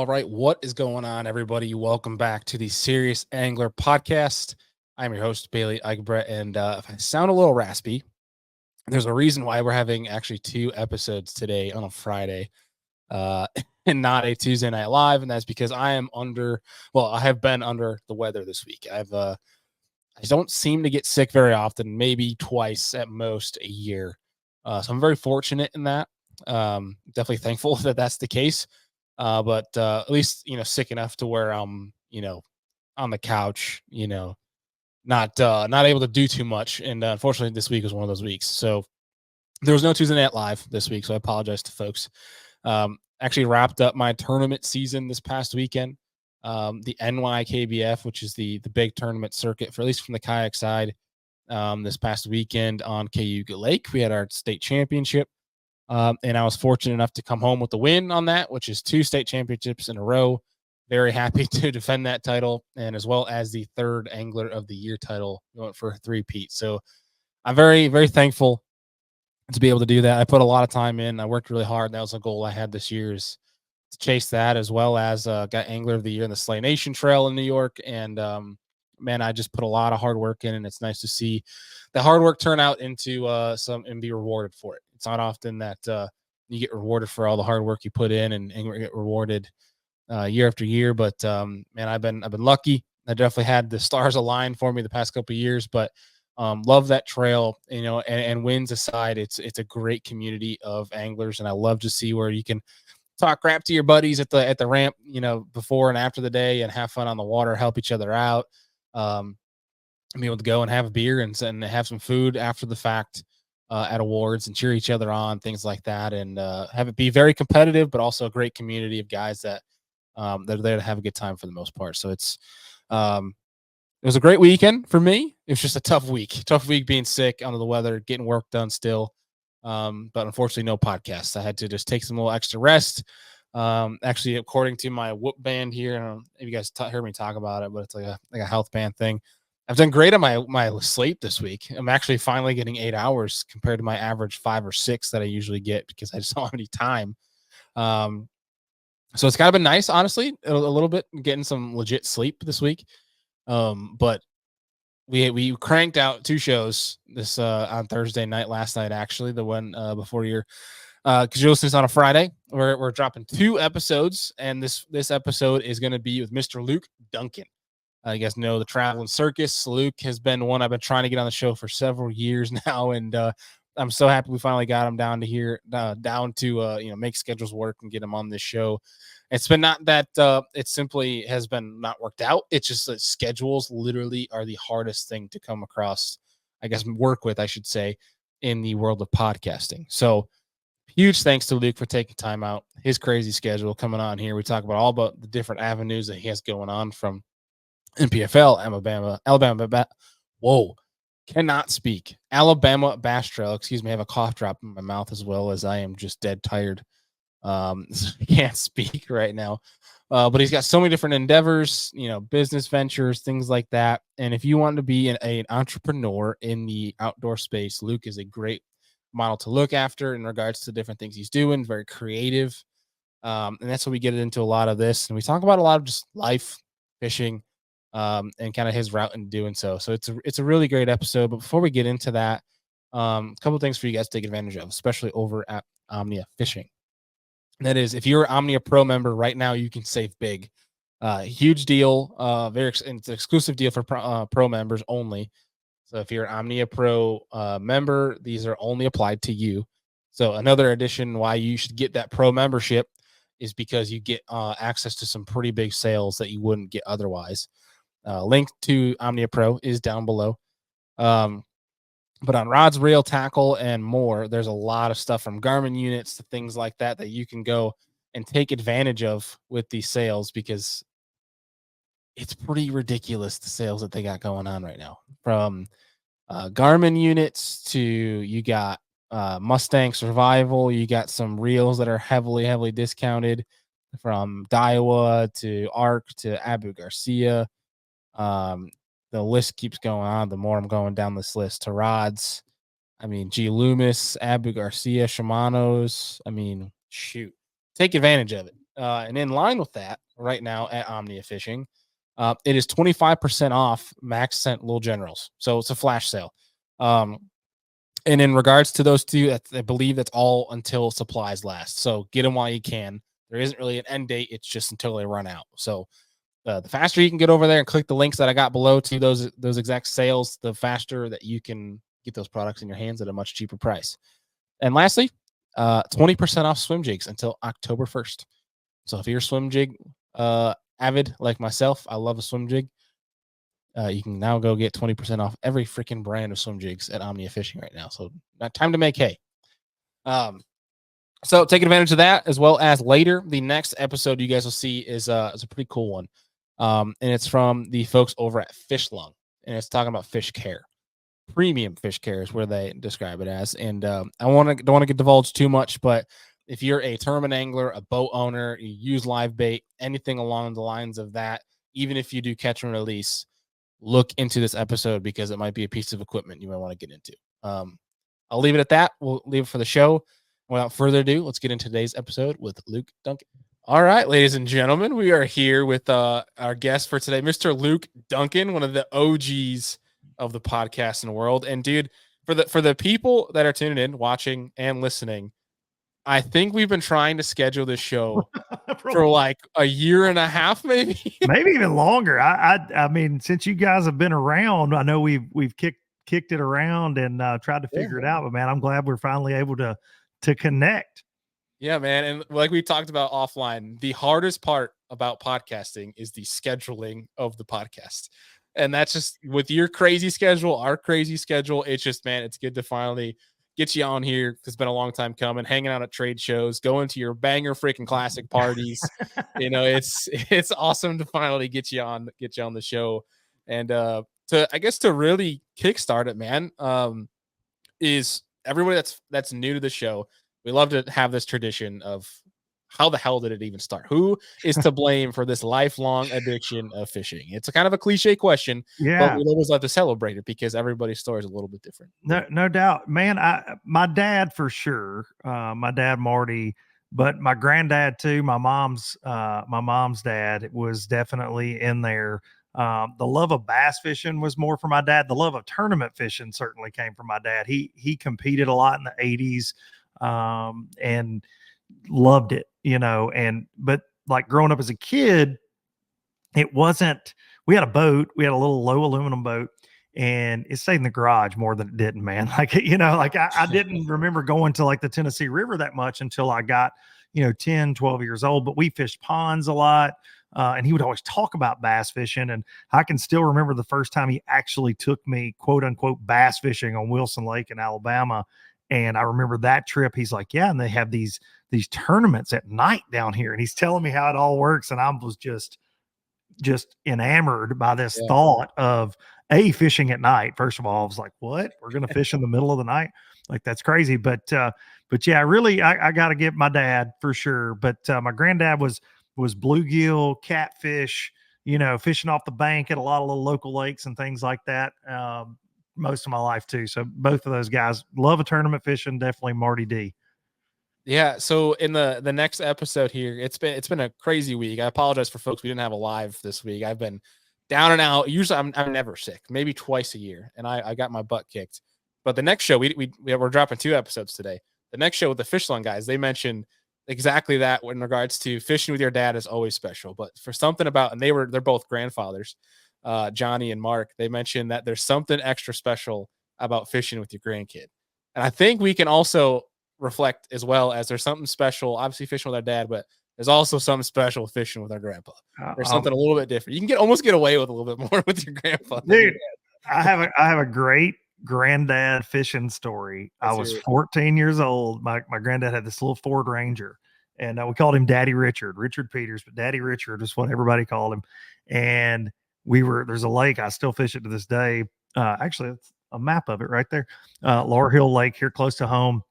right, what is going on, everybody? Welcome back to the Serious Angler Podcast. I'm your host, Bailey Egbert, and if I sound a little raspy, there's a reason why we're having actually two episodes today on a Friday and not a Tuesday Night Live, and that's because I have been under the weather this week. I don't seem to get sick very often, maybe twice at most a year. So I'm very fortunate in that. Definitely thankful that that's the case. But at least sick enough to where I'm on the couch, not able to do too much. And unfortunately, this week was one of those weeks. So there was no Tuesday Night Live this week, so I apologize to folks. Actually wrapped up my tournament season this past weekend. The NYKBF, which is the big tournament circuit for at least from the kayak side. This past weekend on Cayuga Lake, we had our state championship. And I was fortunate enough to come home with the win on that, which is 2 state championships in a row. Very happy to defend that title, and as well as the third Angler of the Year title, going for a three-peat. So I'm very, very thankful to be able to do that. I put a lot of time in. I worked really hard. That was a goal I had this year, is to chase that, as well as got Angler of the Year in the Slay Nation Trail in New York. And man, I just put a lot of hard work in, and it's nice to see the hard work turn out into some and be rewarded for it. It's not often that you get rewarded for all the hard work you put in and get rewarded year after year. But man, I've been lucky. I definitely had the stars aligned for me the past couple of years, but love that trail, and wins aside, it's a great community of anglers. And I love to see where you can talk crap to your buddies at the ramp, before and after the day, and have fun on the water, help each other out. Be able to go and have a beer and have some food after the fact at awards, and cheer each other on, things like that, and have it be very competitive, but also a great community of guys that are there to have a good time for the most part. So it was a great weekend for me. It was just a tough week being sick, under the weather, getting work done still. But unfortunately, no podcasts. I had to just take some little extra rest. Actually, according to my whoop band here, I don't know if you guys heard me talk about it, but it's like a health band thing. I've done great on my sleep this week. I'm actually finally getting 8 hours compared to my average 5 or 6 that I usually get, because I just don't have any time. So it's kind of been nice, honestly, a little bit, getting some legit sleep this week. But we cranked out 2 shows this on Thursday night, last night, actually, the one before your because you're listening on a Friday. We're dropping 2 episodes, and this episode is going to be with Mr. Luke Dunkin. You guys know the Traveling Circus. Luke has been one I've been trying to get on the show for several years now, and I'm so happy we finally got him down to make schedules work and get him on this show. It's been not that it simply has been not worked out. It's just that schedules literally are the hardest thing to come across, I guess, work with, I should say, in the world of podcasting. So huge thanks to Luke for taking time out, his crazy schedule, coming on here. We talk all about the different avenues that he has going on, from NPFL, cannot speak. Alabama Bass Trail, excuse me, I have a cough drop in my mouth, as well as I am just dead tired. Can't speak right now. But he's got so many different endeavors, business ventures, things like that. And if you want to be an entrepreneur in the outdoor space, Luke is a great model to look after in regards to different things he's doing. Very creative. And that's what we get into a lot of this. And we talk about a lot of just life, fishing, and kind of his route in doing so. So it's a really great episode. But before we get into that, a couple of things for you guys to take advantage of, especially over at Omnia Fishing. That is, if you're an Omnia Pro member right now, you can save big. Huge deal. It's an exclusive deal for pro members only. So if you're an Omnia Pro member, these are only applied to you. So another addition why you should get that pro membership is because you get access to some pretty big sales that you wouldn't get otherwise. Link to Omnia Pro is down below. But on rods, reel, tackle, and more, there's a lot of stuff, from Garmin units to things like that you can go and take advantage of with these sales, because it's pretty ridiculous, the sales that they got going on right now. From Garmin units to, you got Mustang Survival, you got some reels that are heavily discounted, from Daiwa to Arc to Abu Garcia. The list keeps going on. The more I'm going down this list, to rods, G. Loomis, Abu Garcia, Shimano's. Shoot, take advantage of it. And in line with that, right now at Omnia Fishing, it is 25% off Max Scent Little Generals. So it's a flash sale. And in regards to those two, I believe that's all until supplies last. So get them while you can. There isn't really an end date. It's just until they run out. So the faster you can get over there and click the links that I got below to those exact sales, the faster that you can get those products in your hands at a much cheaper price. And lastly, 20% off swim jigs until October 1st. So if you're a swim jig avid like myself, I love a swim jig. You can now go get 20% off every freaking brand of swim jigs at Omnia Fishing right now. So time to make hay. So taking advantage of that, as well as later, the next episode you guys will see is a pretty cool one. And it's from the folks over at Fish Lung, and it's talking about fish care. Premium fish care is where they describe it as. And I don't want to get divulged too much, but if you're a tournament angler, a boat owner, you use live bait, anything along the lines of that, even if you do catch and release, look into this episode because it might be a piece of equipment you might want to get into. I'll leave it at that. We'll leave it for the show. Without further ado, let's get into today's episode with Luke Dunkin. All right, ladies and gentlemen, we are here with our guest for today, Mr. Luke Dunkin, one of the OGs of the podcast in the world. And dude, for the people that are tuning in, watching, and listening, I think we've been trying to schedule this show for like a year and a half, maybe even longer. I mean, since you guys have been around, I know we've kicked it around and tried to figure it out. But man, I'm glad we're finally able to connect. Yeah, man. And like we talked about offline, the hardest part about podcasting is the scheduling of the podcast. And that's just with your crazy schedule, our crazy schedule. It's just, man, it's good to finally get you on here. It's been a long time coming, hanging out at trade shows, going to your banger freaking classic parties. It's awesome to finally get you on the show. And to really kickstart it, man, is everybody that's new to the show. We love to have this tradition of how the hell did it even start? Who is to blame for this lifelong addiction of fishing? It's a kind of a cliche question, but we always love to celebrate it because everybody's story is a little bit different. No doubt, man. My dad for sure, my dad Marty, but my granddad too. My mom's dad was definitely in there. The love of bass fishing was more for my dad. The love of tournament fishing certainly came from my dad. He competed a lot in the 80s. And loved it, but like growing up as a kid, it wasn't, we had a boat, we had a little low aluminum boat, and it stayed in the garage more than it didn't, man. Like, I didn't remember going to like the Tennessee River that much until I got, 10, 12 years old, but we fished ponds a lot. And he would always talk about bass fishing. And I can still remember the first time he actually took me, quote unquote, bass fishing on Wilson Lake in Alabama. And I remember that trip. He's like, yeah, and they have these tournaments at night down here. And he's telling me how it all works. And I was just enamored by this thought of fishing at night. First of all, I was like, what? We're going to fish in the middle of the night? Like, that's crazy. But yeah, really, I got to get my dad for sure. But my granddad was bluegill, catfish, fishing off the bank at a lot of little local lakes and things like that. Most of my life too. So both of those guys love a tournament fishing. Definitely Marty D. Yeah. So in the next episode here, it's been a crazy week. I apologize for folks. We didn't have a live this week. I've been down and out. Usually I'm never sick, maybe twice a year. And I got my butt kicked, but the next show we're dropping 2 episodes today. The next show with the Fish Lung guys, they mentioned exactly that in regards to fishing with your dad is always special, but for something about, and they're both grandfathers, Johnny and Mark, they mentioned that there's something extra special about fishing with your grandkid. And I think we can also reflect as well as there's something special, obviously fishing with our dad, but there's also something special fishing with our grandpa. There's something a little bit different. You can almost get away with a little bit more with your grandpa. Dude, I have a great granddad fishing story. I was 14 years old. My granddad had this little Ford Ranger, and we called him Daddy Richard Peters, but Daddy Richard is what everybody called him. And there's a lake. I still fish it to this day. Actually, it's a map of it right there. Laurel Hill Lake here close to home,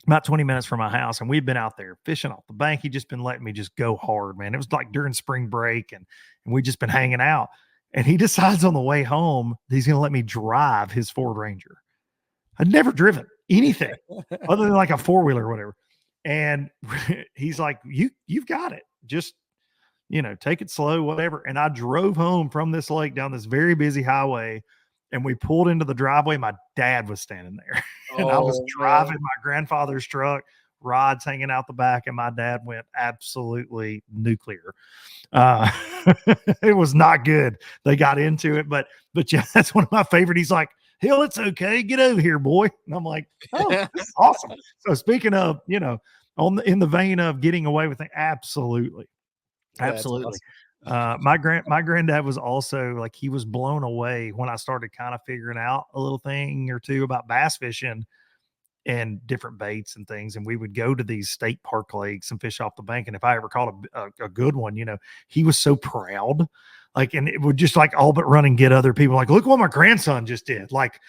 about 20 minutes from my house. And we've been out there fishing off the bank. He just been letting me just go hard, man. It was like during spring break and we just been hanging out. And he decides on the way home, he's going to let me drive his Ford Ranger. I'd never driven anything other than like a 4-wheeler or whatever. And he's like, you've got it. just, take it slow, whatever. And I drove home from this lake down this very busy highway, and we pulled into the driveway. My dad was standing there, and I was Oh man. driving my grandfather's truck, rods hanging out the back, and my dad went absolutely nuclear. Uh, it was not good. They got into it, but yeah, that's one of my favorite. He's like, "Hill, it's okay. Get over here, boy." And I'm like, "Oh, this is awesome." So speaking of, in the vein of getting away with it, absolutely. That's Absolutely. awesome. My granddad was also like, he was blown away when I started kind of figuring out a little thing or two about bass fishing and different baits and things. And we would go to these state park lakes and fish off the bank. And if I ever caught a good one, he was so proud. Like, and it would just like all but run and get other people. Like, look what my grandson just did. Like,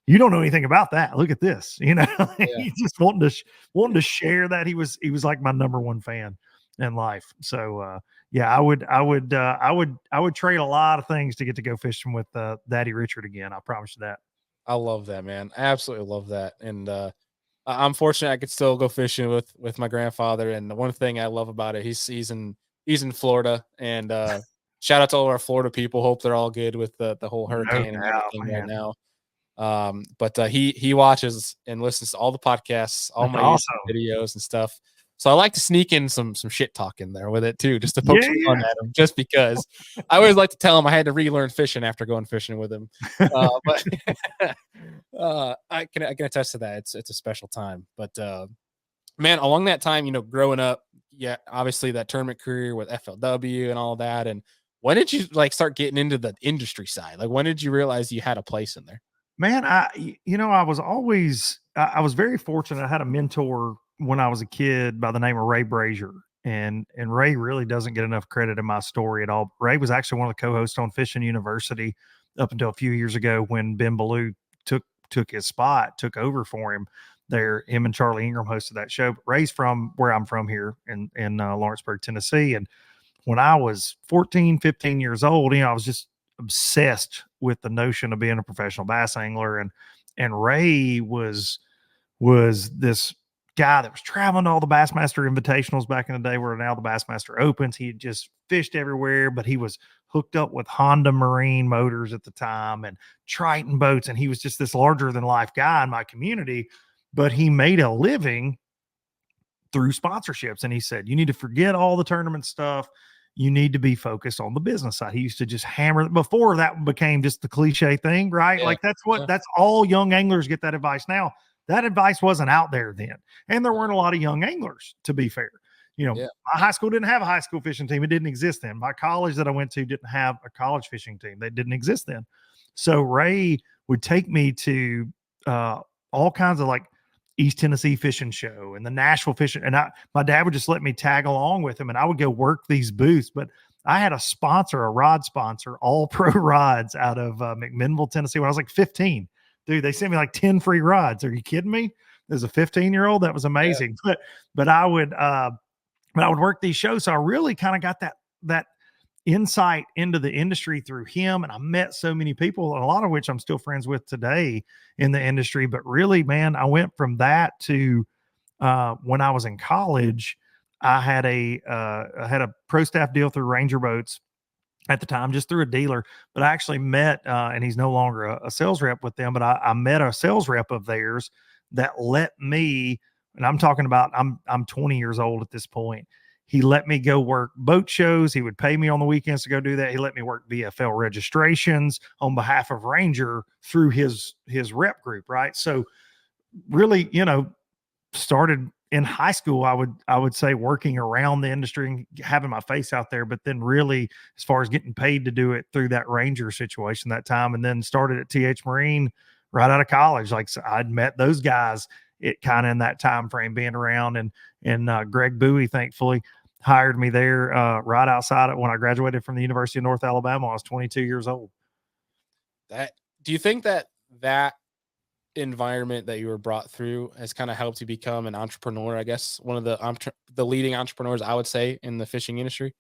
you don't know anything about that. Look at this. Yeah. He just wanting to share that. He was like my number one fan in life. So yeah, I would trade a lot of things to get to go fishing with Daddy Richard again. I promise you that. I love that, man. I absolutely love that. And I'm fortunate I could still go fishing with my grandfather. And the one thing I love about it, he's in Florida. And shout out to all our Florida people. Hope they're all good with the whole No hurricane and doubt, everything right man. now. But he watches and listens to all the podcasts, all That's my YouTube awesome. videos and stuff. So I like to sneak in some shit talk in there with it too, just to poke Yeah, some fun yeah. at him, just because I always like to tell him I had to relearn fishing after going fishing with him. But I can attest to that. It's a special time. But man, along that time, growing up, yeah, obviously that tournament career with FLW and all that. And when did you like start getting into the industry side? Like when did you realize you had a place in there? Man, I was very fortunate. I had a mentor when I was a kid by the name of Ray Brazier. And Ray really doesn't get enough credit in my story at all. Ray was actually one of the co-hosts on Fishing University up until a few years ago when Ben Ballou took his spot, took over for him there. Him and Charlie Ingram hosted that show. But Ray's from where I'm from here in Lawrenceburg, Tennessee. And when I was 14, 15 years old, I was just obsessed with the notion of being a professional bass angler. And Ray was this guy that was traveling to all the Bassmaster Invitationals back in the day, where now the Bassmaster Opens. He had just fished everywhere, but he was hooked up with Honda Marine motors at the time and Triton boats. And he was just this larger than life guy in my community, but he made a living through sponsorships. And he said, you need to forget all the tournament stuff. You need to be focused on the business side. He used to just hammer before that became just the cliche thing, right? Yeah. Like Yeah. that's all young anglers get that advice now. That advice wasn't out there then. And there weren't a lot of young anglers, to be fair. Yeah. My high school didn't have a high school fishing team. It didn't exist then. My college that I went to didn't have a college fishing team. They didn't exist then. So Ray would take me to all kinds of like East Tennessee Fishing Show and the Nashville Fishing. And my dad would just let me tag along with him, and I would go work these booths. But I had a sponsor, a rod sponsor, All Pro Rods out of McMinnville, Tennessee, when I was like 15. Dude, they sent me like 10 free rods. Are you kidding me? As a 15-year-old, that was amazing. But I would work these shows. So I really kind of got that insight into the industry through him. And I met so many people, a lot of which I'm still friends with today in the industry. But really, man, I went from that to when I was in college, I had a pro staff deal through Ranger Boats at the time, just through a dealer. But I actually met, and he's no longer a sales rep with them, but I met a sales rep of theirs that let me, and I'm talking about, I'm 20 years old at this point. He let me go work boat shows. He would pay me on the weekends to go do that. He let me work VFL registrations on behalf of Ranger through his rep group, right? So really, started in high school, I would say, working around the industry and having my face out there, but then really as far as getting paid to do it through that Ranger situation that time, and then started at TH Marine right out of college. Like, so I'd met those guys it kind of in that time frame being around, and Greg Bowie thankfully hired me there right outside of when I graduated from the University of North Alabama. I was 22 years old. Do you think that environment that you were brought through has kind of helped you become an entrepreneur? I guess one of the leading entrepreneurs, I would say, in the fishing industry.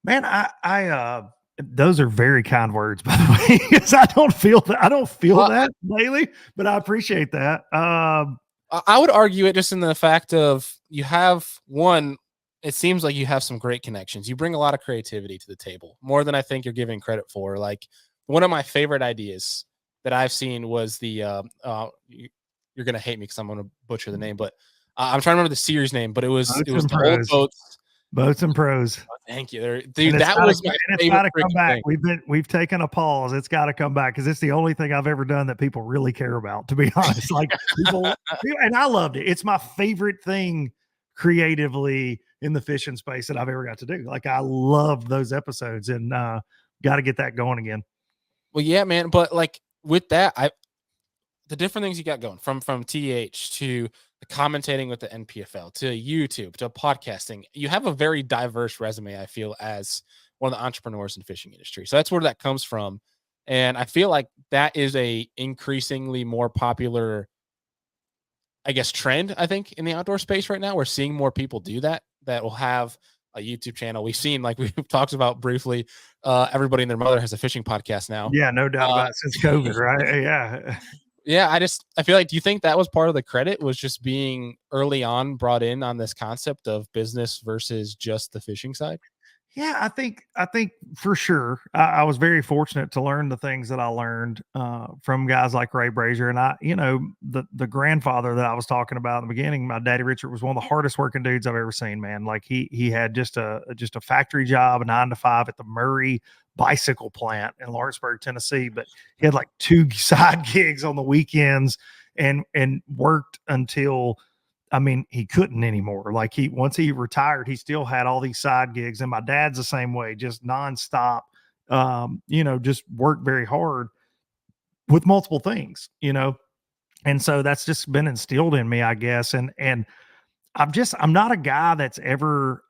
Man, I those are very kind words, by the way, because I don't feel Well, that daily, but I appreciate that. I would argue it just in the fact of you have one. it seems like you have some great connections. You bring a lot of creativity to the table, more than I think you're giving credit for. Like one of my favorite ideas that I've seen was you're gonna hate me because I'm gonna butcher the name, but I'm trying to remember the series name, but it Boats was and the old pros, boats. boats and pros. Thank you, there, And dude. That was my it's favorite gotta come freaking back. thing. We've taken a pause. It's gotta come back because it's the only thing I've ever done that people really care about, to be honest. Like and I loved it. It's my favorite thing creatively in the fishing space that I've ever got to do. Like I loved those episodes and gotta get that going again. Well, yeah, man. But like with that, the different things you got going from TH to the commentating with the NPFL to YouTube to podcasting, you have a very diverse resume, I feel, as one of the entrepreneurs in the fishing industry. So that's where that comes from. And I feel like that is a increasingly more popular, I guess, trend, I think, in the outdoor space right now. We're seeing more people do that will have a YouTube channel. We've seen, like we've talked about briefly, everybody and their mother has a fishing podcast now. Yeah, no doubt Uh, about it. Since COVID, right? Yeah. Yeah, I feel like, do you think that was part of the credit, was just being early on brought in on this concept of business versus just the fishing side? Yeah, I think for sure. I was very fortunate to learn the things that I learned from guys like Ray Brazier, and the grandfather that I was talking about in the beginning. My daddy Richard was one of the hardest working dudes I've ever seen. Man, like he had just a factory job, a 9 to 5 at the Murray bicycle plant in Lawrenceburg, Tennessee. But he had like 2 side gigs on the weekends, and worked until, I mean, he couldn't anymore. Like once he retired, he still had all these side gigs. And my dad's the same way, just nonstop, just worked very hard with multiple things. And so that's just been instilled in me, I guess. And I'm not a guy that's ever,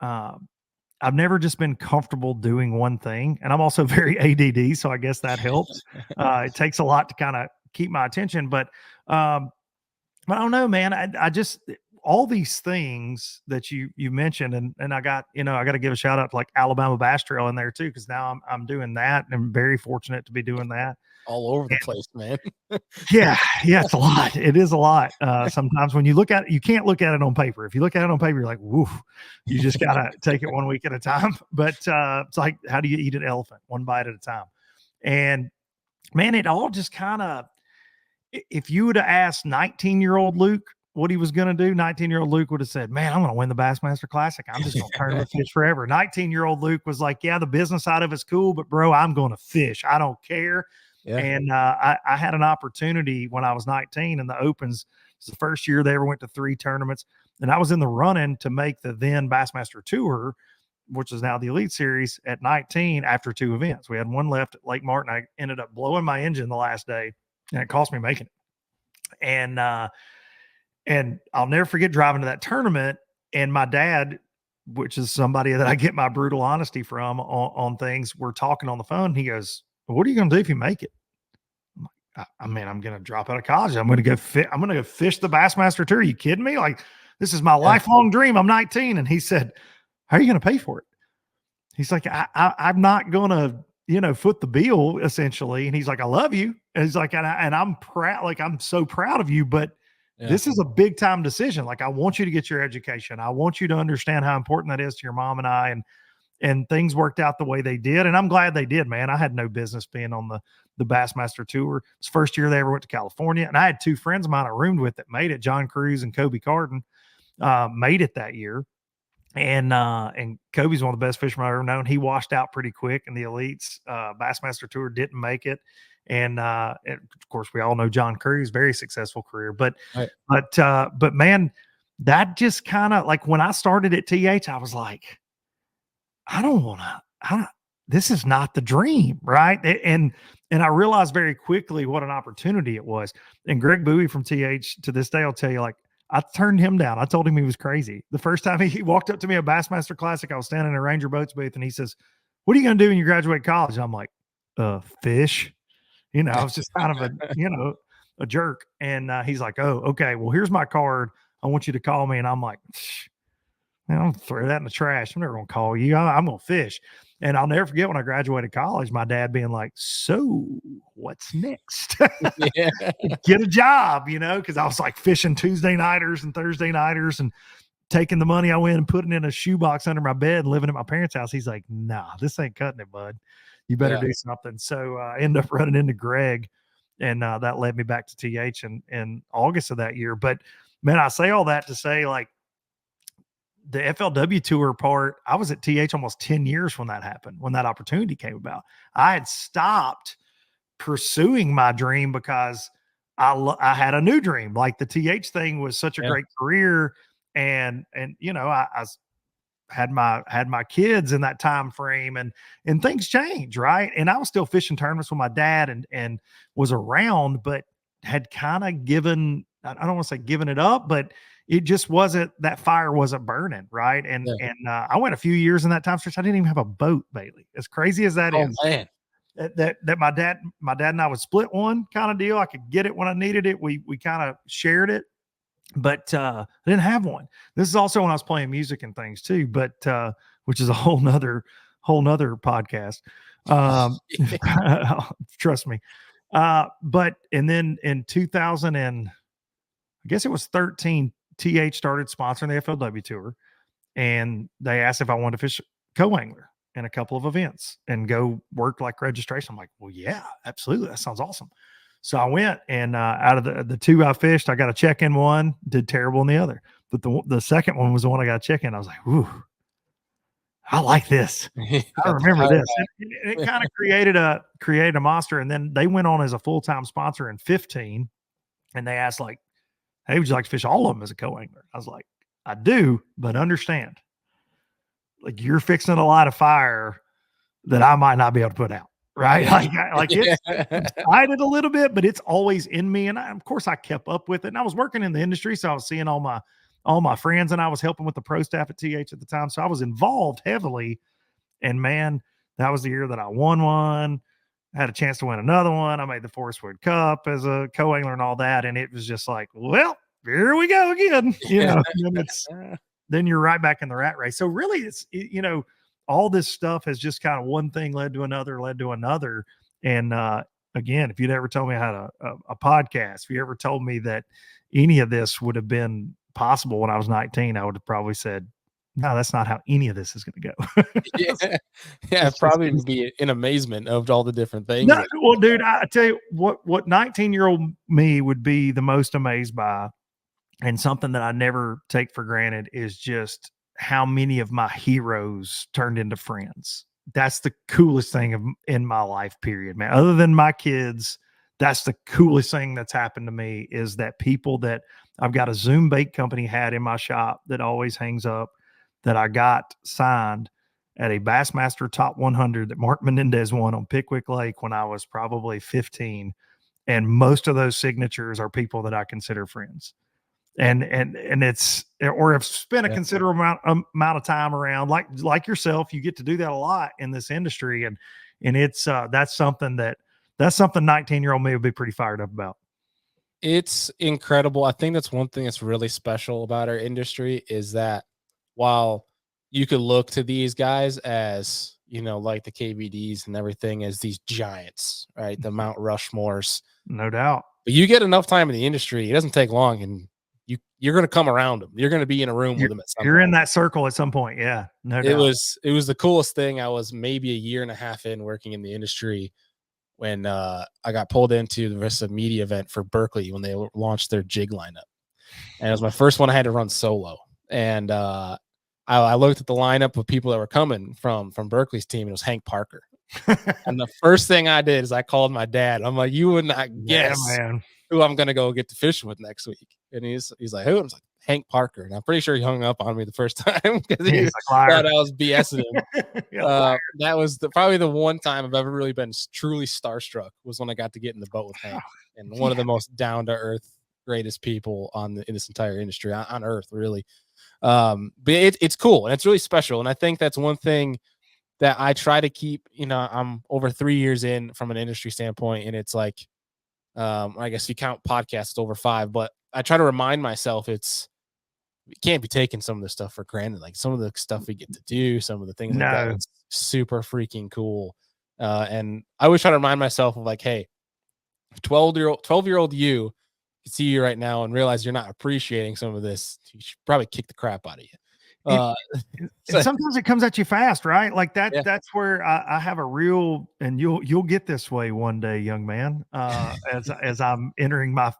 I've never just been comfortable doing one thing. And I'm also very ADD. So I guess that helps. It takes a lot to kind of keep my attention, but I don't know, man. I just, all these things that you mentioned, and I got to give a shout out to like Alabama Bass Trail in there too, because now I'm doing that, and I'm very fortunate to be doing that. All over the And place, man. yeah, it's a lot. It is a lot. Sometimes when you look at it, you can't look at it on paper. If you look at it on paper, you're like, woof. You just gotta take it one week at a time. But it's like, how do you eat an elephant? One bite at a time. And man, it all just kind of, if you would have asked 19-year-old Luke what he was going to do, 19-year-old Luke would have said, man, I'm going to win the Bassmaster Classic. I'm just going to tournament fish forever. 19-year-old Luke was like, yeah, the business side of it's cool, but bro, I'm going to fish. I don't care. Yeah. And I had an opportunity when I was 19 in the Opens. It was the first year they ever went to 3 tournaments. And I was in the running to make the then Bassmaster Tour, which is now the Elite Series, at 19 after 2 events. We had one left at Lake Martin. I ended up blowing my engine the last day, and it cost me making it. And I'll never forget driving to that tournament, and my dad, which is somebody that I get my brutal honesty from on things, we're talking on the phone. He goes, well, what are you going to do if you make it? I mean, I'm going to drop out of college. I'm going to go fish the Bassmaster Tour. Are you kidding me? Like, this is my lifelong dream. I'm 19. And he said, how are you going to pay for it? He's like, I'm not going to, foot the bill, essentially. And he's like, I love you. And he's like, and I'm proud. Like, I'm so proud of you, but this is a big time decision. Like, I want you to get your education. I want you to understand how important that is to your mom and I. And things worked out the way they did. And I'm glad they did, man. I had no business being on the Bassmaster Tour. It's the first year they ever went to California. And I had 2 friends of mine I roomed with that made it, John Cruz and Kobe Carden, made it that year. And Kobe's one of the best fishermen I've ever known. He washed out pretty quick in the Elites. Bassmaster Tour didn't make it. And of course, we all know John Cruz, very successful career. But man, that just kind of, like, when I started at TH, I was like, this is not the dream, right? And I realized very quickly what an opportunity it was. And Greg Bowie from TH, to this day, I'll tell you, like, I turned him down. I told him he was crazy. The first time he walked up to me at Bassmaster Classic, I was standing in a Ranger Boats booth, and he says, what are you going to do when you graduate college? I'm like, fish. I was just kind of a jerk. And he's like, oh, okay, well, here's my card. I want you to call me. And I'm like, man, I'm going to throw that in the trash. I'm never going to call you. I'm going to fish. And I'll never forget when I graduated college, my dad being like, so what's next? Get a job, because I was like fishing Tuesday nighters and Thursday nighters and taking the money I win and putting it in a shoebox under my bed and living at my parents' house. He's like, nah, this ain't cutting it, bud. You better do something. So I end up running into Greg, and that led me back to TH in August of that year. But man, I say all that to say, like, the FLW tour part, I was at TH almost 10 years when that happened, when that opportunity came about. I had stopped pursuing my dream because I had a new dream. Like the TH thing was such a great career. And you know, I had my kids in that time frame, and things change, right? And I was still fishing tournaments with my dad and was around, but had kind of given, I don't want to say given it up, but it just wasn't, that fire wasn't burning, right? And I went a few years in that time stretch. I didn't even have a boat, Bailey. As crazy as that is. Man. That my dad and I would split one kind of deal. I could get it when I needed it. We kind of shared it, but I didn't have one. This is also when I was playing music and things too, but which is a whole nother podcast. Trust me. But and then in 2000 and I guess it was 13, TH started sponsoring the FLW tour, and they asked if I wanted to fish co-angler in a couple of events and go work like registration. I'm like, well, yeah, absolutely. That sounds awesome. So I went, and out of the two I fished, I got a check in one, did terrible in the other. But the second one was the one I got a check in. I was like, ooh, I like this. I remember this. It kind of created a monster. And then they went on as a full-time sponsor in 15, and they asked, like, hey, would you like to fish all of them as a co-angler? I was like, I do, but understand, like, you're fixing a lot of fire that I might not be able to put out. Right. Like it's excited a little bit, but it's always in me. And of course I kept up with it, and I was working in the industry. So I was seeing all my friends, and I was helping with the pro staff at TH at the time. So I was involved heavily, and man, that was the year that I won one. I had a chance to win another one. I made the Forest Wood Cup as a co-angler and all that. And it was just like, well, here we go again. You know, then you're right back in the rat race. So really you know, all this stuff has just kind of one thing led to another. And again, if you'd ever told me I had a podcast, if you ever told me that any of this would have been possible when I was 19, I would have probably said, no, that's not how any of this is going to go. Yeah, probably be in amazement of all the different things. No, well, dude, I tell you what 19-year-old me would be the most amazed by, and something that I never take for granted, is just how many of my heroes turned into friends. That's the coolest thing in my life, period, man. Other than my kids, that's the coolest thing that's happened to me, is that people that I've got a Zoom bait company hat in my shop that always hangs up, that I got signed at a Bassmaster Top 100 that Mark Menendez won on Pickwick Lake when I was probably 15. And most of those signatures are people that I consider friends. And it's, or have spent a considerable amount of time around, like yourself. You get to do that a lot in this industry. And it's, that's something 19-year-old me would be pretty fired up about. It's incredible. I think that's one thing that's really special about our industry, is that while you could look to these guys as, you know, like the KVDs and everything, as these giants, right? The Mount Rushmores. No doubt. But you get enough time in the industry, it doesn't take long, and you're going to come around them. You're going to be in a room with them at some point. You're in that circle at some point. Yeah, no doubt. It was the coolest thing. I was maybe a year and a half in working in the industry when I got pulled into the Vista media event for Berkeley when they launched their jig lineup. And it was my first one I had to run solo. And I looked at the lineup of people that were coming from Berkeley's team, and it was Hank Parker. And the first thing I did is I called my dad. I'm like, you would not guess who I'm going to go get to fish with next week. And he's like, who? I was like, Hank Parker. And I'm pretty sure he hung up on me the first time because he thought I was BSing him. That was probably the one time I've ever really been truly starstruck, was when I got to get in the boat with Hank. And one of the most down-to-earth, greatest people in this entire industry on earth, really. But it's cool, and it's really special. And I think that's one thing that I try to keep. You know, I'm over 3 years in from an industry standpoint, and it's like, I guess if you count podcasts, it's over 5, but I try to remind myself you can't be taking some of the stuff for granted. Like some of the stuff we get to do, some of the things like that, it's super freaking cool. And I always try to remind myself of, like, hey, 12-year-old you could see you right now and realize you're not appreciating some of this, he should probably kick the crap out of you. It So and sometimes it comes at you fast, right? Like yeah, that's where I have a real, and you'll get this way one day, young man. As I'm entering my,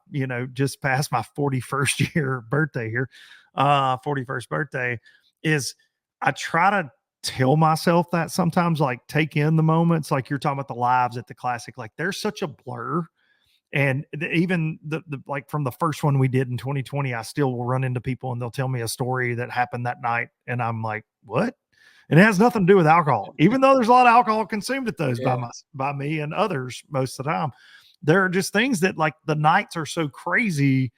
just past my 41st year birthday here, 41st birthday, is I try to tell myself that sometimes, like take in the moments, like you're talking about the lives at the classic, like they're such a blur. And even the like from the first one we did in 2020, I still will run into people and they'll tell me a story that happened that night, and I'm like, what? And it has nothing to do with alcohol, even though there's a lot of alcohol consumed at those yeah, by me and others most of the time. There are just things that, like, the nights are so crazy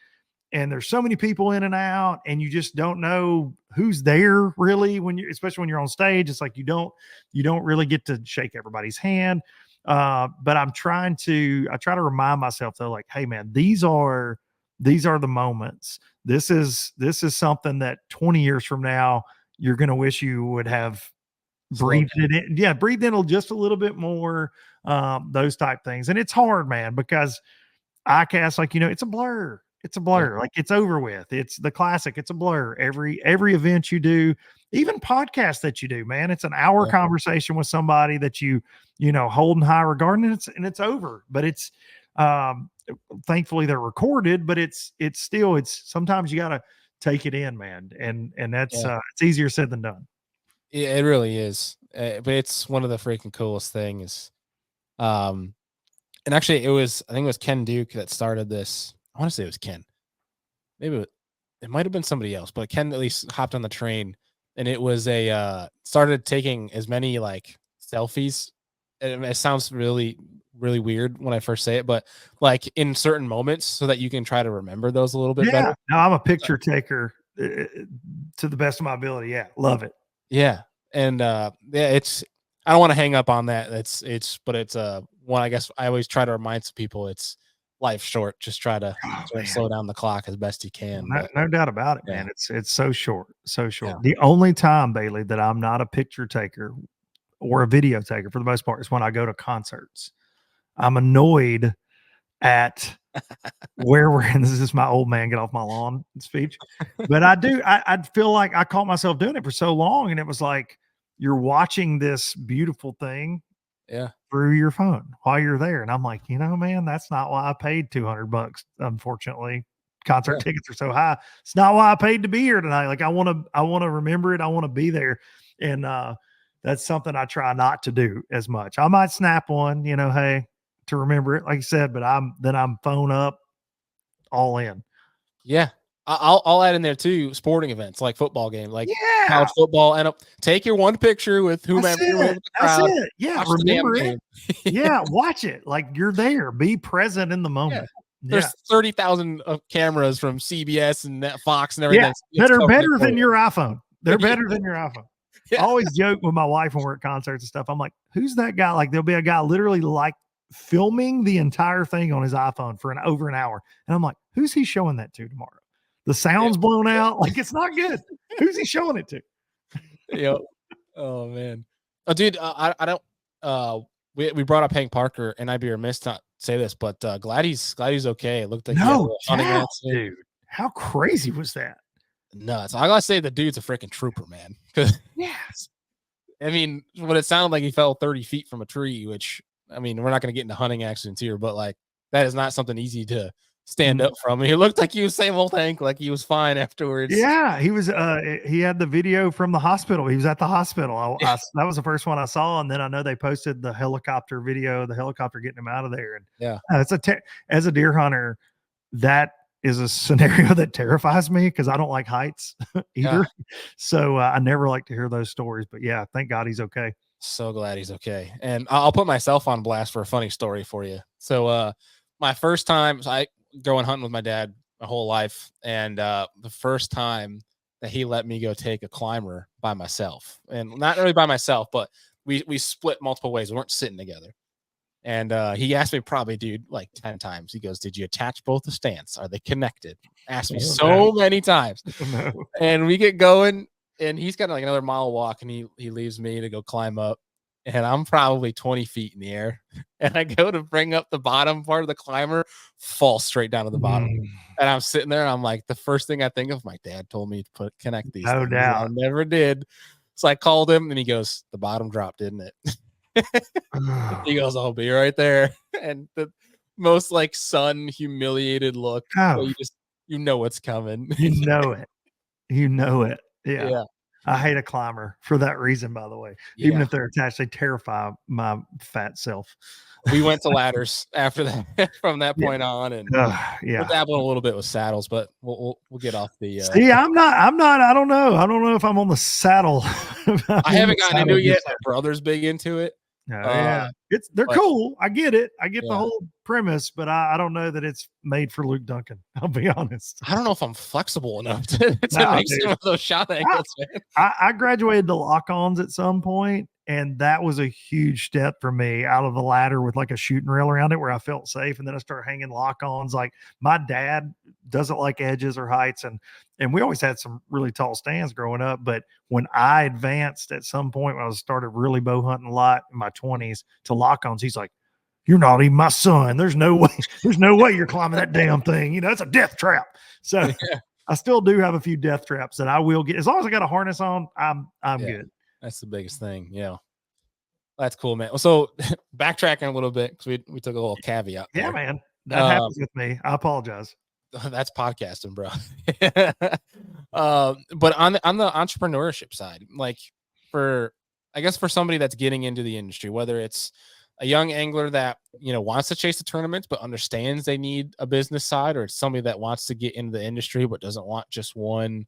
and there's so many people in and out, and you just don't know who's there really when you, especially when you're on stage. It's like you don't really get to shake everybody's hand. But I try to remind myself though, like, hey man, these are the moments. This is something that 20 years from now you're going to wish you would have slow breathed it in. Yeah, breathed in just a little bit more. Those type things. And it's hard, man, because ICAST, like, it's a blur. It's a down. blur. Like, it's over with. It's the classic. It's a blur. Every event you do, even podcasts that you do, man, it's an hour Yeah, conversation with somebody that hold in high regard, and it's over. But it's um thankfully they're recorded, but it's still, it's sometimes you gotta take it in, man. And that's yeah, it's easier said than done. yeah, it really is. But it's one of the freaking coolest things. Um, and actually, I think it was Ken Duke that started this. I want to say it was Ken. Maybe it might have been somebody else, but Ken at least hopped on the train, and it was started taking as many like selfies. And it sounds really, really weird when I first say it, but like in certain moments so that you can try to remember those a little bit Yeah. better. No, I'm a picture taker, to the best of my ability. Yeah. Love it. Yeah. And yeah, I don't want to hang up on that. But it's one, I guess I always try to remind some people it's life short. Just try to Oh sort of man. slow down the clock as best you can. No, But no doubt about it, yeah, man. It's so short, so yeah, short. The only time, Bailey, that I'm not a picture taker or a video taker for the most part is when I go to concerts. I'm annoyed at where we're in. This is my old man get off my lawn speech. But I feel like I caught myself doing it for so long, and it was like you're watching this beautiful thing yeah, through your phone while you're there. And I'm like, man, that's not why I paid $200. Unfortunately, concert yeah. tickets are so high. It's not why I paid to be here tonight. Like, I want to remember it. I want to be there. And that's something I try not to do as much. I might snap one, hey, to remember it, like you said, but I'm phone up all in. Yeah. I'll add in there too sporting events like football game, like Yeah, college football, and take your one picture with that's whomever you're with it. the That's crowd. it. Yeah, Watch the damn remember it. game. Yeah, watch it. Like, you're there. Be present in the Yeah. moment. Yeah. There's 30,000 cameras from CBS and Fox and Yeah, everything. It's that are covering it better for than you. your iPhone. They're Yeah. better than your iPhone. I Yeah. always joke with my wife when we're at concerts and stuff. I'm like, "Who's that guy?" Like, there'll be a guy literally, like, filming the entire thing on his iPhone for over an hour, and I'm like, "Who's he showing that to tomorrow? The Yeah. sound's blown out. Like, it's not good. Who's he showing it to?" Yep. Oh man. Oh, dude, I don't. We brought up Hank Parker, and I'd be remiss not to say this, but Gladdy's okay. It looked like he had a No little hunting doubt, accident. dude. How crazy was that? Nuts. I gotta say, the dude's a freaking trooper, man. 'Cause Yeah. I mean, what it sounded like he fell 30 feet from a tree, which I mean, we're not gonna get into hunting accidents here, but like that is not something easy to stand Mm. up from. He looked like he was same old Hank, like he was fine afterwards. Yeah, he had the video from the hospital. He was at the hospital. Yeah, That was the first one I saw, and then I know they posted the helicopter video, the helicopter getting him out of there. And yeah, it's as a deer hunter, that is a scenario that terrifies me because I don't like heights yeah. either. So I never like to hear those stories. But yeah, thank God he's okay. So glad he's okay. And I'll put myself on blast for a funny story for you. So my first time, so I going hunting with my dad my whole life, and the first time that he let me go take a climber by myself, and not really by myself, but we split multiple ways. We weren't sitting together. And he asked me probably, dude, like 10 times. He goes, "Did you attach both the stands? Are they connected?" Asked me Oh no, so many times. oh, no. And we get going, and he's got like another mile walk, and he leaves me to go climb up. and I'm probably 20 feet in the air. And I go to bring up the bottom part of the climber, fall straight down to the bottom. Mm, And I'm sitting there, and I'm like, the first thing I think of, my dad told me to connect these no things. I doubt. never did. So I called him, and he goes, the bottom dropped, didn't it? He goes, I'll be right there. And the most like sun humiliated look. Oh, You know what's coming. you know it. You know it. Yeah. Yeah. I hate a climber for that reason, by the way. Even Yeah. if they're attached, they terrify my fat self. We went to ladders after that from that Yeah. point on, and we're Yeah. dabbling a little bit with saddles, but we'll get off the See, I'm not, I don't know. I don't know if I'm on the saddle. I haven't gotten into it yet. My brother's big into it. Oh, yeah. They're But cool. I get it. I get the yeah. whole premise, but I don't know that it's made for Luke Dunkin. I'll be honest. I don't know if I'm flexible enough to Nah, make dude. some of those shot angles, man. I graduated to lock-ons at some point, and that was a huge step for me out of the ladder with like a shooting rail around it where I felt safe. And then I started hanging lock-ons. Like my dad doesn't like edges or heights, and we always had some really tall stands growing up. But when I advanced at some point when I started really bow hunting a lot in my 20s to lock-ons, he's like, "You're not even my son. There's no way you're climbing that damn thing. You know, it's a death trap." So Yeah. I still do have a few death traps that I will get. As long as I got a harness on, I'm good. That's the biggest thing. Yeah. That's cool, man. So backtracking a little bit, because we took a little caveat Yeah, there. man. That happens with me. I apologize. That's podcasting, bro. But on the entrepreneurship side, like I guess for somebody that's getting into the industry, whether it's a young angler that wants to chase the tournaments but understands they need a business side, or it's somebody that wants to get into the industry but doesn't want just one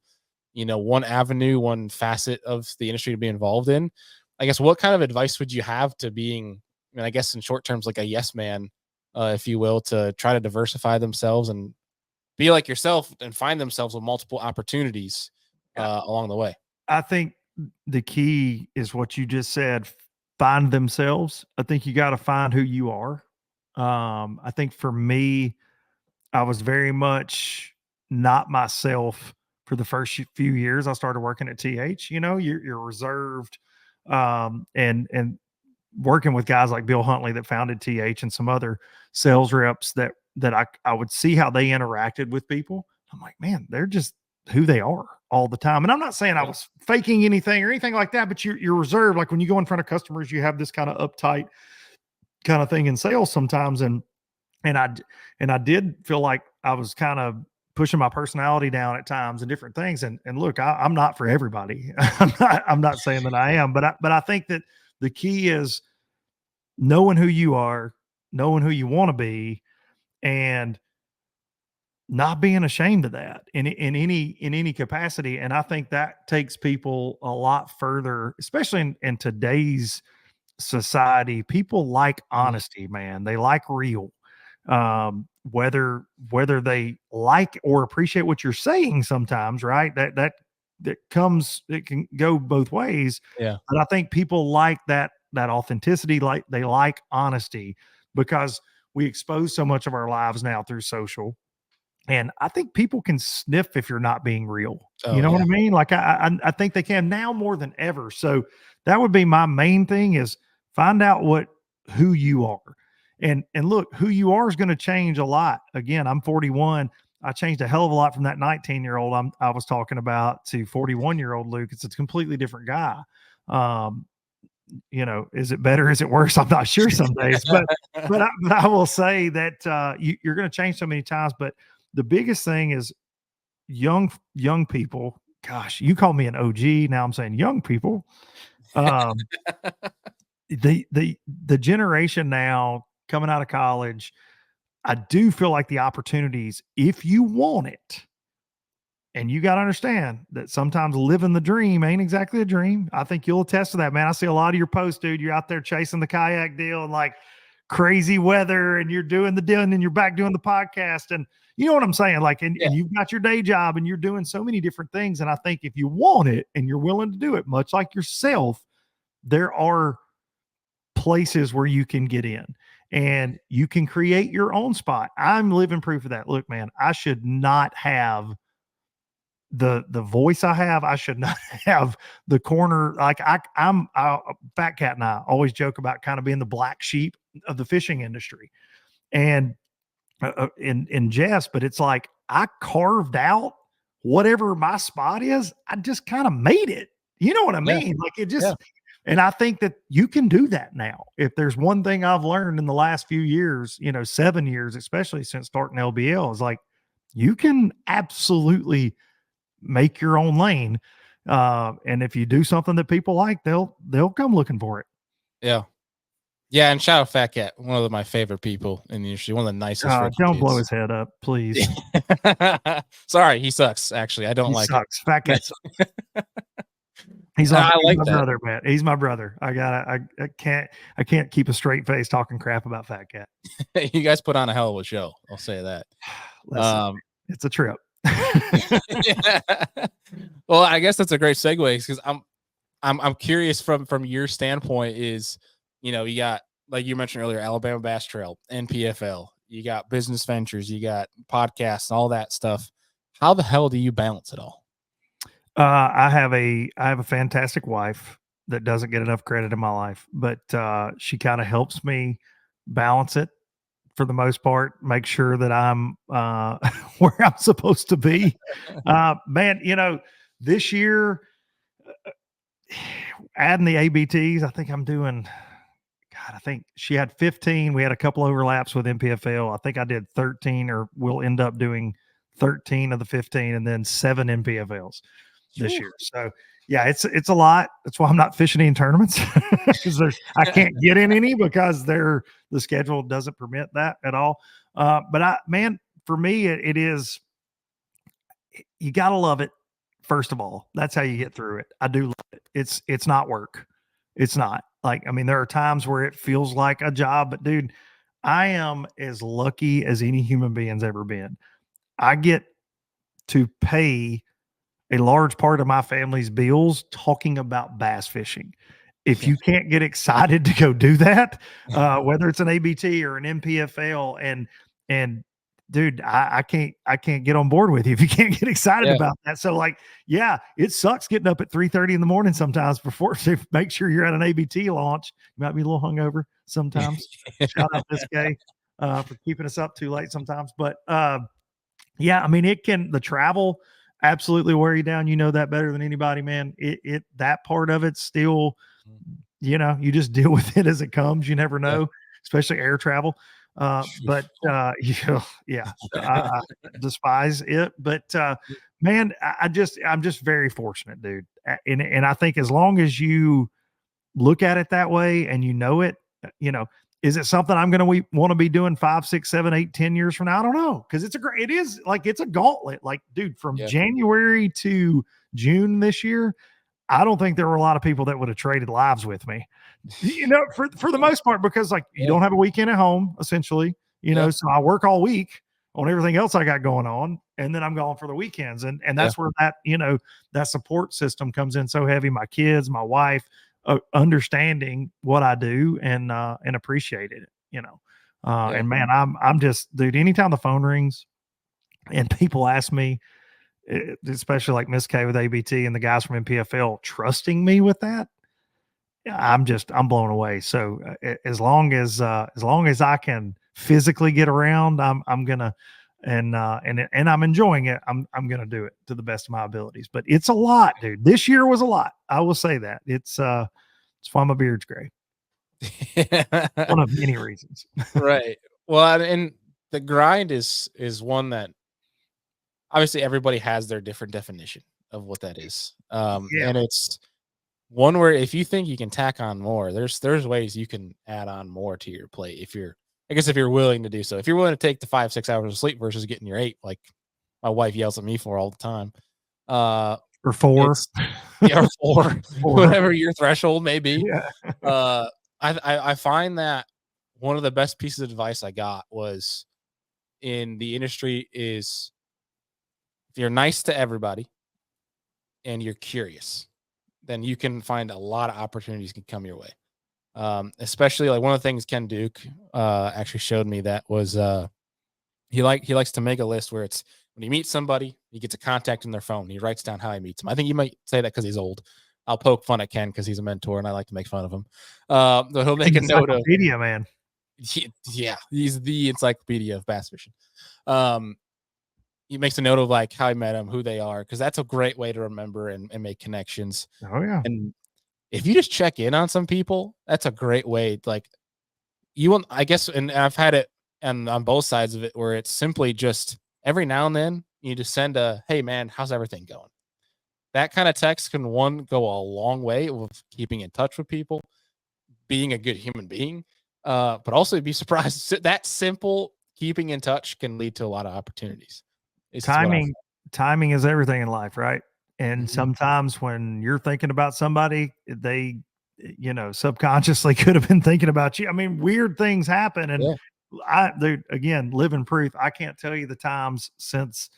avenue, one facet of the industry to be involved in. I guess what kind of advice would you have to being, I guess in short terms, like a yes man, if you will, to try to diversify themselves and be like yourself and find themselves with multiple opportunities along the way? I think the key is what you just said. Find themselves. I think you got to find who you are. I think for me, I was very much not myself for the first few years. I started working at TH. You're reserved, and working with guys like Bill Huntley that founded TH and some other sales reps that I would see how they interacted with people. I'm like, man, they're just who they are all the time. And I'm not saying I was faking anything or anything like that, but you're reserved. Like when you go in front of customers, you have this kind of uptight kind of thing in sales sometimes. And I did feel like I was kind of pushing my personality down at times and different things. And look, I'm not for everybody. I'm not saying that I am, but I think that the key is knowing who you are, knowing who you want to be, and not being ashamed of that in any capacity. And I think that takes people a lot further, especially in today's society. People like Mhm. honesty, man. They like real. Whether they like or appreciate what you're saying sometimes, right? That comes, it can go both ways. Yeah. But I think people like that authenticity, like they like honesty, because we expose so much of our lives now through social. And I think people can sniff if you're not being real. You Oh know what yeah. I mean? Like I think they can now more than ever. So that would be my main thing, is find out who you are. And look, who you are is going to change a lot. Again, I'm 41. I changed a hell of a lot from that 19-year-old I was talking about to 41-year-old Luke. It's a completely different guy. Um, is it better? Is it worse? I'm not sure some days, but I will say that you're going to change so many times. But the biggest thing is young people. Gosh, you call me an OG. Now I'm saying young people. Um, the generation now coming out of college, I do feel like the opportunities, if you want it, and you got to understand that sometimes living the dream ain't exactly a dream. I think you'll attest to that, man. I see a lot of your posts, dude. You're out there chasing the kayak deal and like crazy weather, and you're doing the deal, and then you're back doing the podcast. And you know what I'm saying? Like, and you've got your day job and you're doing so many different things. And I think if you want it and you're willing to do it, much like yourself, there are places where you can get in and you can create your own spot. I'm living proof of that. Look, man, I should not have the voice I have, I should not have the corner. Like Fat Cat and I always joke about kind of being the black sheep of the fishing industry, and in jest, but it's like I carved out whatever my spot is. I just kind of made it. You know what I Yeah. mean? Like it Yeah. just, and I think that you can do that now. If there's one thing I've learned in the last few years, 7 years, especially since starting LBL, is like you can absolutely make your own lane. And if you do something that people like, they'll come looking for it. Yeah. Yeah, and shout out Fat Cat, one of my favorite people in the industry, one of the nicest friendly Don't blow dudes. his head up, please. Sorry, he sucks. Actually, I don't He like sucks. it. Fat Cat sucks. He's I like my that. brother, man. He's my brother. I can't keep a straight face talking crap about Fat Cat. You guys put on a hell of a show. I'll say that. Listen, it's a trip. Yeah. Well, I guess that's a great segue because I'm curious from your standpoint is, you got, like you mentioned earlier, Alabama Bass Trail, NPFL, you got business ventures, you got podcasts and all that stuff. How the hell do you balance it all? I have a fantastic wife that doesn't get enough credit in my life, but she kind of helps me balance it for the most part, make sure that I'm where I'm supposed to be. Man, this year, adding the ABTs, I think I'm doing, God, I think she had 15. We had a couple overlaps with MPFL. I think I did 13, or we'll end up doing 13 of the 15 and then 7 MPFLs this year. So yeah, it's a lot. That's why I'm not fishing any tournaments because I can't get in any because the schedule doesn't permit that at all. But for me, it is, you got to love it. First of all, that's how you get through it. I do love it. It's not work. It's not. Like, I mean, there are times where it feels like a job, but dude, I am as lucky as any human being's ever been. I get to pay a large part of my family's bills talking about bass fishing. If you can't get excited to go do that, whether it's an ABT or an MPFL, and dude, I can't get on board with you if you can't get excited about that. So like, yeah, it sucks getting up at 3:30 in the morning sometimes before to make sure you're at an ABT launch. You might be a little hungover sometimes. Shout out this guy for keeping us up too late sometimes. But yeah, I mean, the travel absolutely wear you down. You know that better than anybody, man. That part of it still, you just deal with it as it comes. You never know, especially air travel. But yeah, I despise it. But man, I'm just very fortunate, dude. And I think as long as you look at it that way and you know it, is it something I'm going to want to be doing 5, 6, 7, 8, 10 years from now? I don't know. Cause it is like, it's a gauntlet. Like, dude, from January to June this year, I don't think there were a lot of people that would have traded lives with me, for the most part, because like you don't have a weekend at home essentially, so I work all week on everything else I got going on. And then I'm going for the weekends. And that's where that support system comes in so heavy. My kids, my wife, understanding what I do and appreciated it, and man, I'm just, dude, anytime the phone rings and people ask me, especially like Miss K with ABT and the guys from MPFL trusting me with that, I'm blown away. So as long as I can physically get around, I'm gonna, and I'm enjoying it. I'm gonna do it to the best of my abilities. But it's a lot, dude. This year was a lot. I will say that. It's why my beard's gray. One of many reasons. Right. Well, and the grind is one that obviously everybody has their different definition of what that is. And it's one where if you think you can tack on more, there's ways you can add on more to your plate if you're willing to do so. If you're willing to take the 5, 6 hours of sleep versus getting your 8, like my wife yells at me for all the time. Or 4. Or 4, whatever your threshold may be. Yeah. I find that one of the best pieces of advice I got was in the industry is if you're nice to everybody and you're curious, then you can find a lot of opportunities can come your way. Especially like one of the things Ken Duke actually showed me that was he likes to make a list where it's when he meets somebody, he gets a contact in their phone. He writes down how he meets them. I think you might say that because he's old. I'll poke fun at Ken because he's a mentor and I like to make fun of him. But he'll make a note of, Encyclopedia, man. yeah, he's the encyclopedia of bass fishing. He makes a note of like how he met him, who they are, because that's a great way to remember and make connections. Oh yeah. And if you just check in on some people, that's a great way. Like you want, I guess, and I've had it and on both sides of it where it's simply just every now and then you just send a, hey man, how's everything going? That kind of text can go a long way with keeping in touch with people, being a good human being. But also be surprised that simple keeping in touch can lead to a lot of opportunities. Timing is everything in life, right? And Mhm. sometimes when you're thinking about somebody, they, subconsciously could have been thinking about you. I mean, weird things happen. And Yeah. again, living proof. I can't tell you the times since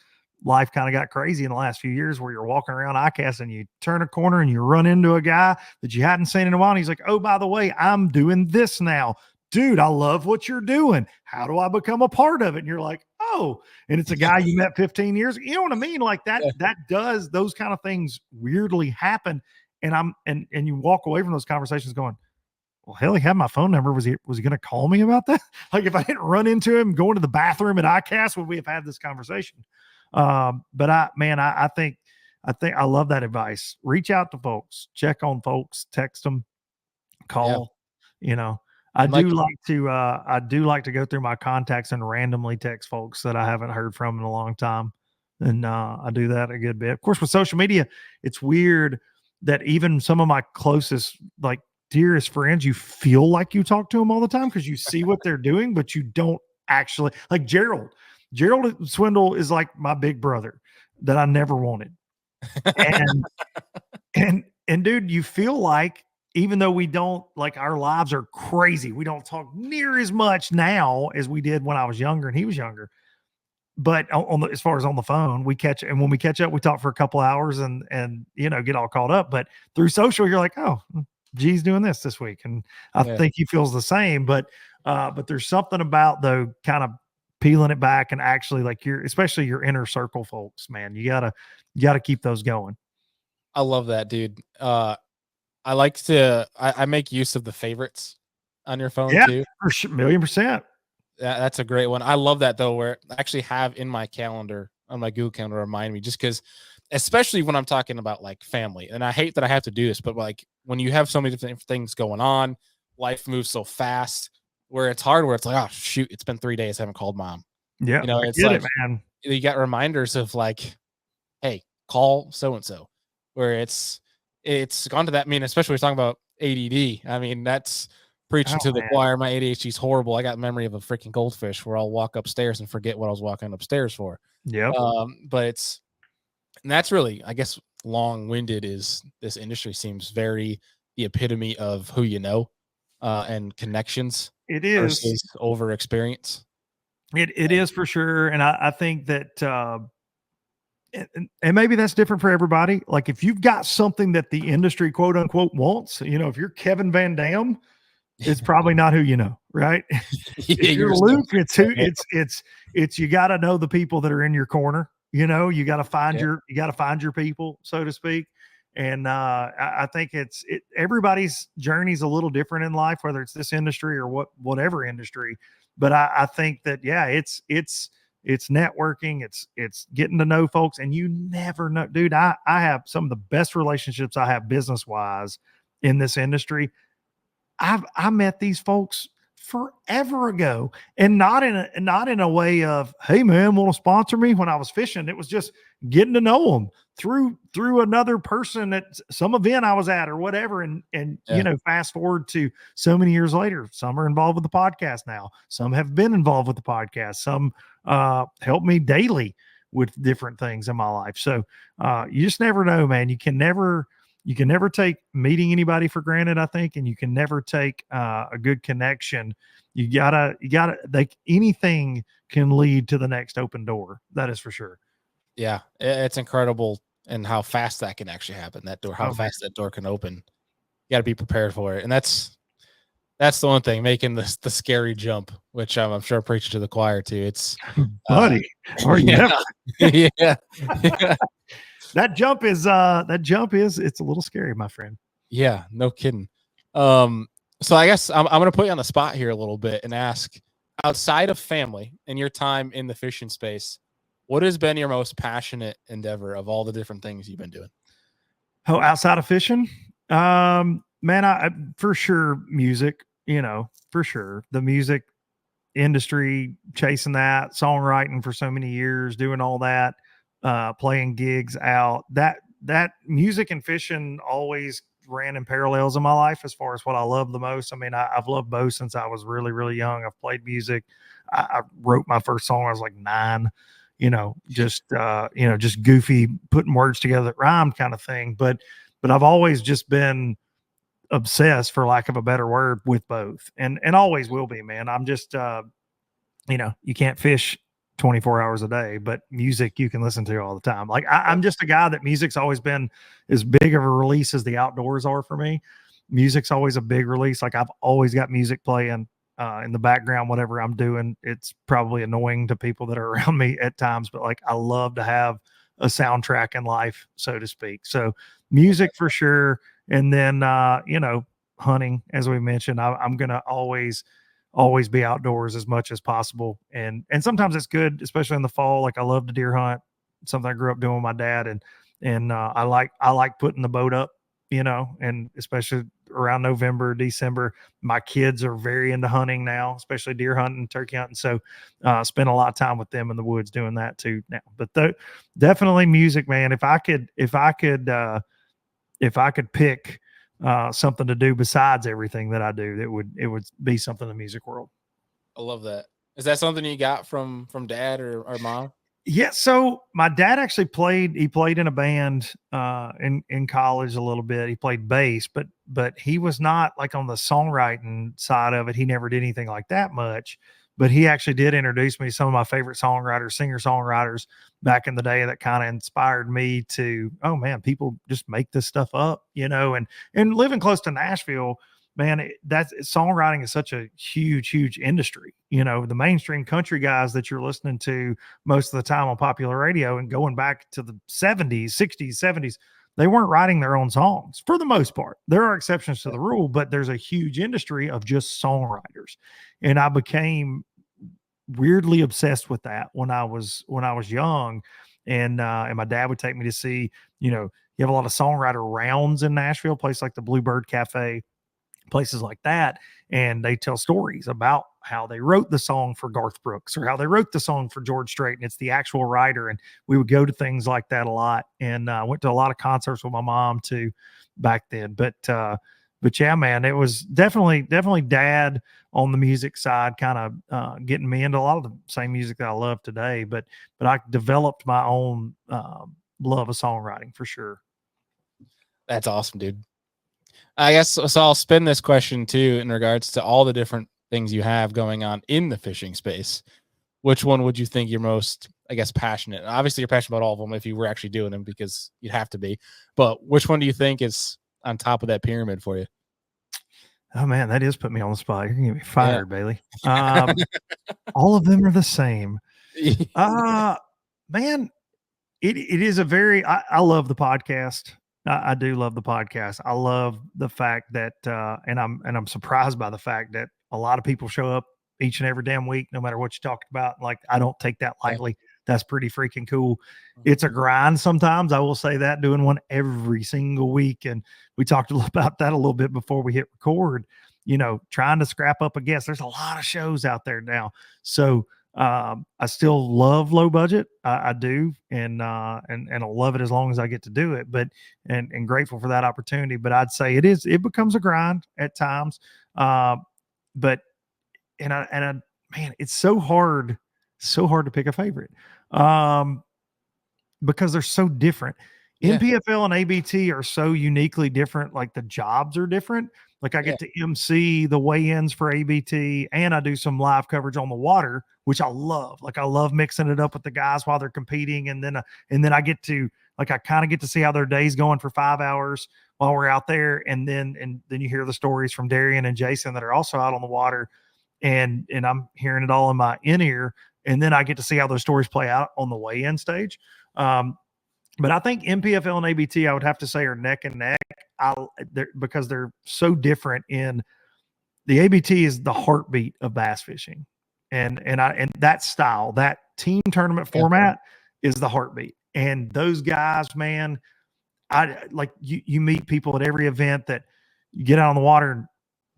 life kind of got crazy in the last few years where you're walking around ICAST and you turn a corner and you run into a guy that you hadn't seen in a while. And he's like, oh, by the way, I'm doing this now. Dude, I love what you're doing. How do I become a part of it? And you're like, oh, and it's a guy you met 15 years. You know what I mean? Like that, Yeah. that does, those kind of things weirdly happen. And you walk away from those conversations going, well, hell, he had my phone number. Was he going to call me about that? Like if I didn't run into him going to the bathroom at ICAST, would we have had this conversation? But I think I love that advice. Reach out to folks, check on folks, text them, Yeah. call, you know, I And like, do like to go through my contacts and randomly text folks that I haven't heard from in a long time. And I do that a good bit. Of course, with social media, it's weird that even some of my closest, like dearest friends, you feel like you talk to them all the time because you see what they're doing, but you don't actually like Gerald. Gerald Swindle is like my big brother that I never wanted. And and dude, you feel like even though we don't like our lives are crazy, we don't talk near as much now as we did when I was younger and he was younger. But as far as on the phone, and when we catch up, we talk for a couple hours and get all caught up. But through social, you're like, oh, G's doing this week, and I yeah. think he feels the same. But there's something about though, kind of peeling it back and actually like especially your inner circle folks, man. You gotta keep those going. I love that, dude. I like to, I make use of the favorites on your phone Yeah, too. for sure, 1,000,000%. That's a great one. I love that though, where I actually have in my calendar on my Google calendar remind me just because, especially when I'm talking about like family, and I hate that I have to do this, but like when you have so many different things going on, life moves so fast where it's hard, where it's like, oh shoot, it's been 3 days, I haven't called mom. Yeah, I It's get it, like man. you got reminders of like, hey, call so and so, where it's gone to that. I mean, especially we're talking about ADD. I mean, that's preaching Oh to the man. choir. My ADHD is horrible. I got memory of a freaking goldfish where I'll walk upstairs and forget what I was walking upstairs for. Yep. But and that's really, I guess, long-winded. Is this industry seems very the epitome of who you know, and connections It is. versus over experience. It is for sure, and I think that and maybe that's different for everybody. Like if you've got something that the industry quote unquote wants, if you're Kevin Van Dam, it's probably not who you know, right? Yeah, If you're you're still Luke, it's you got to know the people that are in your corner. You got to find yeah, your people, so to speak. And I think everybody's journey is a little different in life, whether it's this industry or whatever industry. But I think that it's networking, it's getting to know folks, and you never know, dude. I have some of the best relationships I have business wise in this industry. I met these folks forever ago, and not in a way of, hey man, want to sponsor me when I was fishing. It was just getting to know them through another person at some event I was at or whatever. And yeah, fast forward to so many years later, some are involved with the podcast now. Some have been involved with the podcast. Some help me daily with different things in my life. So you just never know, man. You can never take meeting anybody for granted, I think, and you can never take a good connection. You gotta like anything can lead to the next open door. That is for sure. yeah. It's incredible and how fast that can actually happen. That door, how Oh man. fast that door can open. You got to be prepared for it, and that's That's the one thing, making the scary jump, which I'm sure preaching to the choir too. It's Buddy, are you yeah, ever? yeah, yeah, That jump is it's a little scary, my friend. yeah, no kidding. Um, so I guess I'm gonna put you on the spot here a little bit and ask, outside of family and your time in the fishing space, what has been your most passionate endeavor of all the different things you've been doing? Oh, outside of fishing, man, I for sure music. For sure the music industry, chasing that, songwriting for so many years, doing all that, playing gigs out. That music and fishing always ran in parallels in my life as far as what I love the most. I mean, I've loved both since I was really, really young. I've played music. I wrote my first song when I was like 9. Just goofy, putting words together that rhymed kind of thing. But I've always just been obsessed, for lack of a better word, with both, and always will be, man. I'm just you can't fish 24 hours a day, but music you can listen to all the time. Like I'm just a guy that music's always been as big of a release as the outdoors are for me. Music's always a big release. Like I've always got music playing in the background, whatever I'm doing. It's probably annoying to people that are around me at times, but like I love to have a soundtrack in life, so to speak. So music for sure. And then hunting, as we mentioned, I'm gonna always be outdoors as much as possible. And sometimes it's good, especially in the fall. Like I love to deer hunt, something I grew up doing with my dad, and I like putting the boat up, and especially around November, December. My kids are very into hunting now, especially deer hunting, turkey hunting. So spend a lot of time with them in the woods doing that too now. But definitely music, man. If I could pick something to do besides everything that I do, it would be something in the music world. I love that. Is that something you got from dad or mom? Yeah, so my dad actually he played in a band in college a little bit. He played bass, but he was not like on the songwriting side of it. He never did anything like that much. But he actually did introduce me to some of my favorite songwriters, singer-songwriters back in the day that kind of inspired me to, oh man, people just make this stuff up, and living close to Nashville, man, that's songwriting is such a huge, huge industry. The mainstream country guys that you're listening to most of the time on popular radio and going back to the 70s, 60s, 70s, they weren't writing their own songs for the most part. There are exceptions to the rule, but there's a huge industry of just songwriters. And I became weirdly obsessed with that when I was young. And my dad would take me to see, you have a lot of songwriter rounds in Nashville, place like the Bluebird Cafe, places like that, and they tell stories about how they wrote the song for Garth Brooks or how they wrote the song for George Strait, and it's the actual writer. And we would go to things like that a lot, and went to a lot of concerts with my mom too back then. But yeah, man, it was definitely dad on the music side, kind of getting me into a lot of the same music that I love today. But I developed my own love of songwriting for sure. That's awesome, dude. I guess so. I'll spin this question too in regards to all the different things you have going on in the fishing space. Which one would you think you're most, I guess, passionate? Obviously, you're passionate about all of them if you were actually doing them, because you'd have to be. But which one do you think is on top of that pyramid for you? Oh man, that is put me on the spot. You're gonna get me Yeah. fired, Bailey. All of them are the same. Uh Man, it is a very I love the podcast. I do love the podcast. I love the fact that and I'm surprised by the fact that a lot of people show up each and every damn week, no matter what you talk about. Like I don't take that Yeah. lightly. That's pretty freaking cool. Mhm. It's a grind sometimes. I will say that, doing one every single week. And we talked about that a little bit before we hit record, trying to scrap up a guest. There's a lot of shows out there now. So I still love low budget. I do, and I'll love it as long as I get to do it. But and grateful for that opportunity. But I'd say it becomes a grind at times. But man, it's so hard to pick a favorite, because they're so different. Yeah. NPFL and ABT are so uniquely different. Like the jobs are different. Like I Yeah. get to MC the weigh-ins for ABT, and I do some live coverage on the water, which I love. Like I love mixing it up with the guys while they're competing, and then I get to I kind of get to see how their day's going for 5 hours while we're out there, and then you hear the stories from Darian and Jason that are also out on the water, and I'm hearing it all in my in ear, and then I get to see how those stories play out on the weigh-in stage. But I think MPFL and ABT, I would have to say, are neck and neck. Because they're so different. In the ABT is the heartbeat of bass fishing, and that style, that team tournament Yeah. format, is the heartbeat. And those guys, man, I like you meet people at every event that you get out on the water and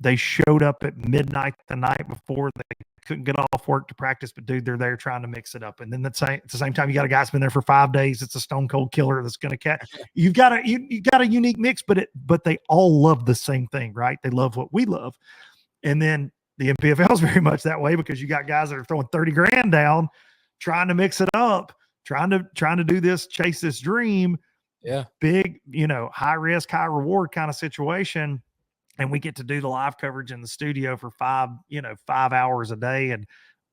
they showed up at midnight the night before. They couldn't get off work to practice, but dude, they're there trying to mix it up. And then at the same time, you got a guy that's been there for 5 days. It's a stone cold killer that's going to catch. You got a unique mix, but they all love the same thing, right? They love what we love. And then the MPFL is very much that way, because you got guys that are throwing 30 grand down, trying to mix it up, trying to do this, chase this dream. Yeah. Big, high risk, high reward kind of situation. And we get to do the live coverage in the studio for 5 hours a day. And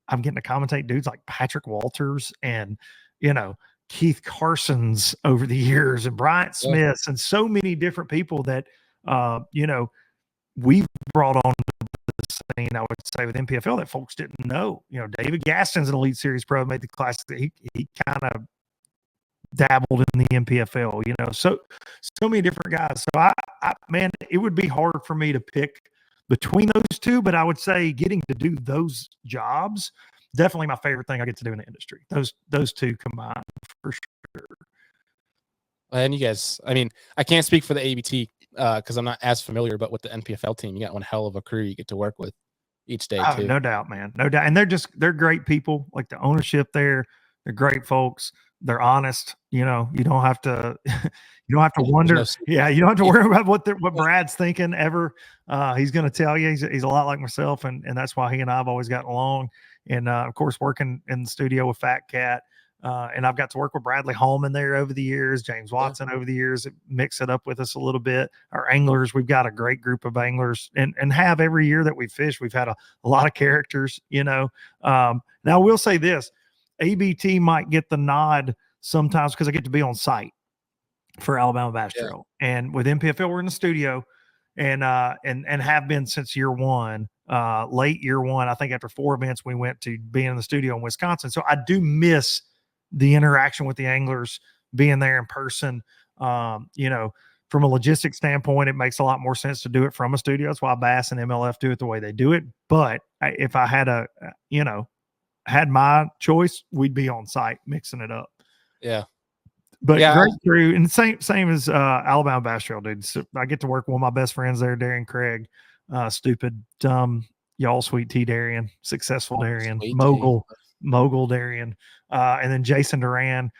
I'm getting to commentate dudes like Patrick Walters and, Keith Carson's over the years, and Bryant Smith's, and so many different people that, we've brought on the scene, I would say, with MPFL that folks didn't know. David Gaston's an Elite Series pro, made the classic. He kind of dabbled in the MPFL, so many different guys. So man, it would be hard for me to pick between those two, but I would say getting to do those jobs, definitely my favorite thing I get to do in the industry. Those two combined for sure. And you guys, I mean, I can't speak for the ABT because I'm not as familiar, but with the NPFL team, you got one hell of a crew you get to work with each day too. No doubt, man. No doubt. And they're great people. Like the ownership there, they're great folks. They're honest. You don't have to wonder. No You don't have to worry about what Brad's thinking ever. He's going to tell you. He's a lot like myself, and that's why he and I have always gotten along. And of course, working in the studio with Fat Cat, and I've got to work with Bradley Holman there over the years, James Watson over the years, mix it up with us a little bit. Our anglers, we've got a great group of anglers, and have every year that we fish, we've had a lot of characters. Now, I will say this. ABT might get the nod sometimes because I get to be on site for Alabama Bass Trail, and with MPFL we're in the studio, and have been since year one, late year one. I think after 4 events we went to being in the studio in Wisconsin. So I do miss the interaction with the anglers, being there in person. From a logistics standpoint, it makes a lot more sense to do it from a studio. That's why Bass and MLF do it the way they do it. But if I had had my choice, we'd be on site mixing it up. Yeah. But great crew, and same as Alabama Bass Trail, dude. So I get to work with one of my best friends there, Darian Craig. Stupid, dumb, y'all sweet tea Darian, successful Darian, mogul Darian, and then Jason Duran.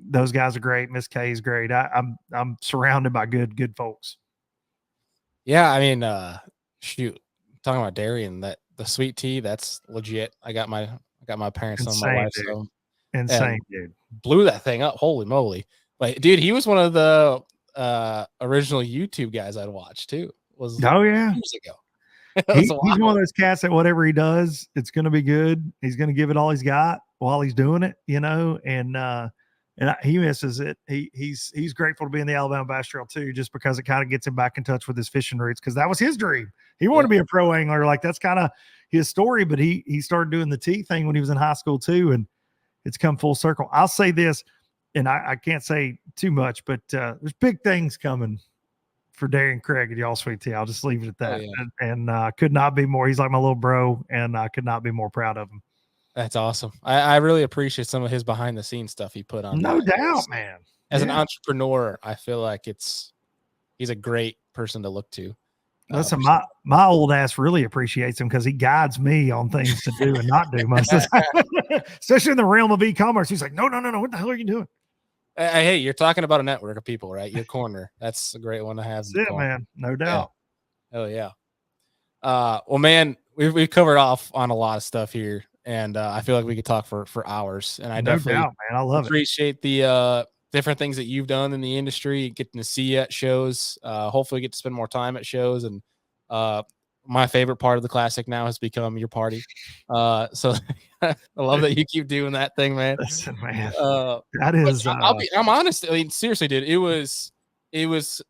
Those guys are great. Miss K is great. I'm surrounded by good folks. Yeah, I mean, shoot, talking about Darian, that the sweet tea, that's legit. I got my parents and my wife, so insane, dude. Blew that thing up. Holy moly. Like, dude, he was one of the original YouTube guys I'd watch too. Years ago. He's one of those cats that whatever he does, it's going to be good. He's going to give it all he's got while he's doing it, and he misses it. He's grateful to be in the Alabama Bass Trail too, just because it kind of gets him back in touch with his fishing roots, because that was his dream. He wanted to be a pro angler. Like, that's kind of his story, but he started doing the tea thing when he was in high school too, and it's come full circle. I'll say this, and I can't say too much, but there's big things coming for Darian Craig at Y'all Sweet Tea. I'll just leave it at that. And could not be more. He's like my little bro, and I could not be more proud of him. That's awesome. I really appreciate some of his behind the scenes stuff he put on. No doubt, man. As an entrepreneur, I feel like he's a great person to look to. Listen, my old ass really appreciates him because he guides me on things to do and not do most of the time. Especially in the realm of e-commerce. He's like, no, what the hell are you doing? Hey, you're talking about a network of people, right? Your corner. That's a great one to have. That's it, man. No doubt. Oh yeah. Well, man, we've covered off on a lot of stuff here, and I feel like we could talk for hours. And I definitely doubt, man. I love appreciate the different things that you've done in the industry, getting to see you at shows. Hopefully, get to spend more time at shows. And my favorite part of the classic now has become your party. So I love that you keep doing that thing, man. Listen, man, That is. I'm honest. I mean, seriously, dude, it was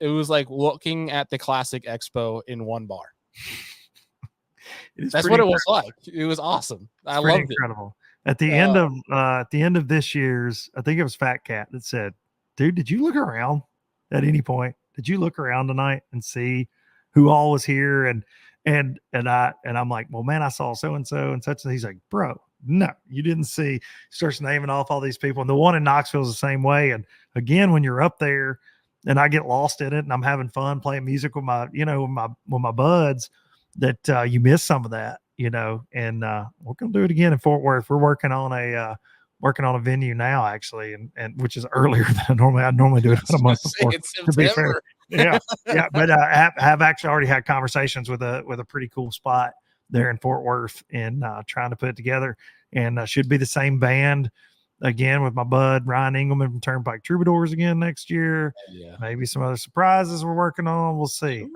like looking at the Classic Expo in one bar. That's what it was like. It was awesome. I loved incredible. At the end of this year's, I think it was Fat Cat that said, "Dude, did you look around at any point? Did you look around tonight and see who all was here?" And I'm like, "Well, man, I saw so and so and such." And he's like, "Bro, no, you didn't see." He starts naming off all these people, and the one in Knoxville is the same way. And again, when you're up there, and I get lost in it, and I'm having fun playing music with my buds, that you miss some of that, and we're gonna do it again in Fort Worth. We're working on a venue now, actually, and which is earlier than I normally do it about a month before. To be fair, yeah, but have actually already had conversations with a pretty cool spot there in Fort Worth, and trying to put it together, and should be the same band again with my bud Ryan Engelman from Turnpike Troubadours again next year. Yeah, maybe some other surprises we're working on. We'll see.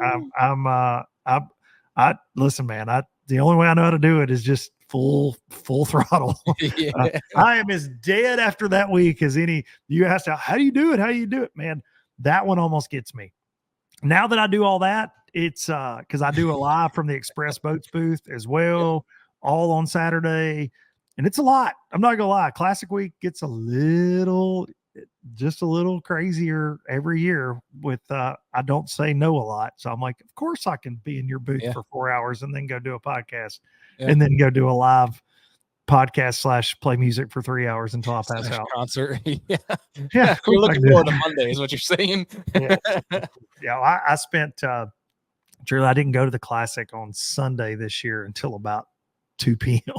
I listen, man. The only way I know how to do it is just full throttle. Yeah. I am as dead after that week as any. You asked, how do you do it? How do you do it, man? That one almost gets me. Now that I do all that, it's because I do a live from the Express Boats booth as well, all on Saturday, and it's a lot. I'm not gonna lie. Classic Week gets just a little crazier every year with I don't say no a lot. So I'm like, of course I can be in your booth for 4 hours and then go do a podcast and then go do a live podcast / play music for 3 hours until I pass out. Concert. Yeah. You're looking forward to Monday is what you're saying. I spent truly, I didn't go to the Classic on Sunday this year until about 2 p.m.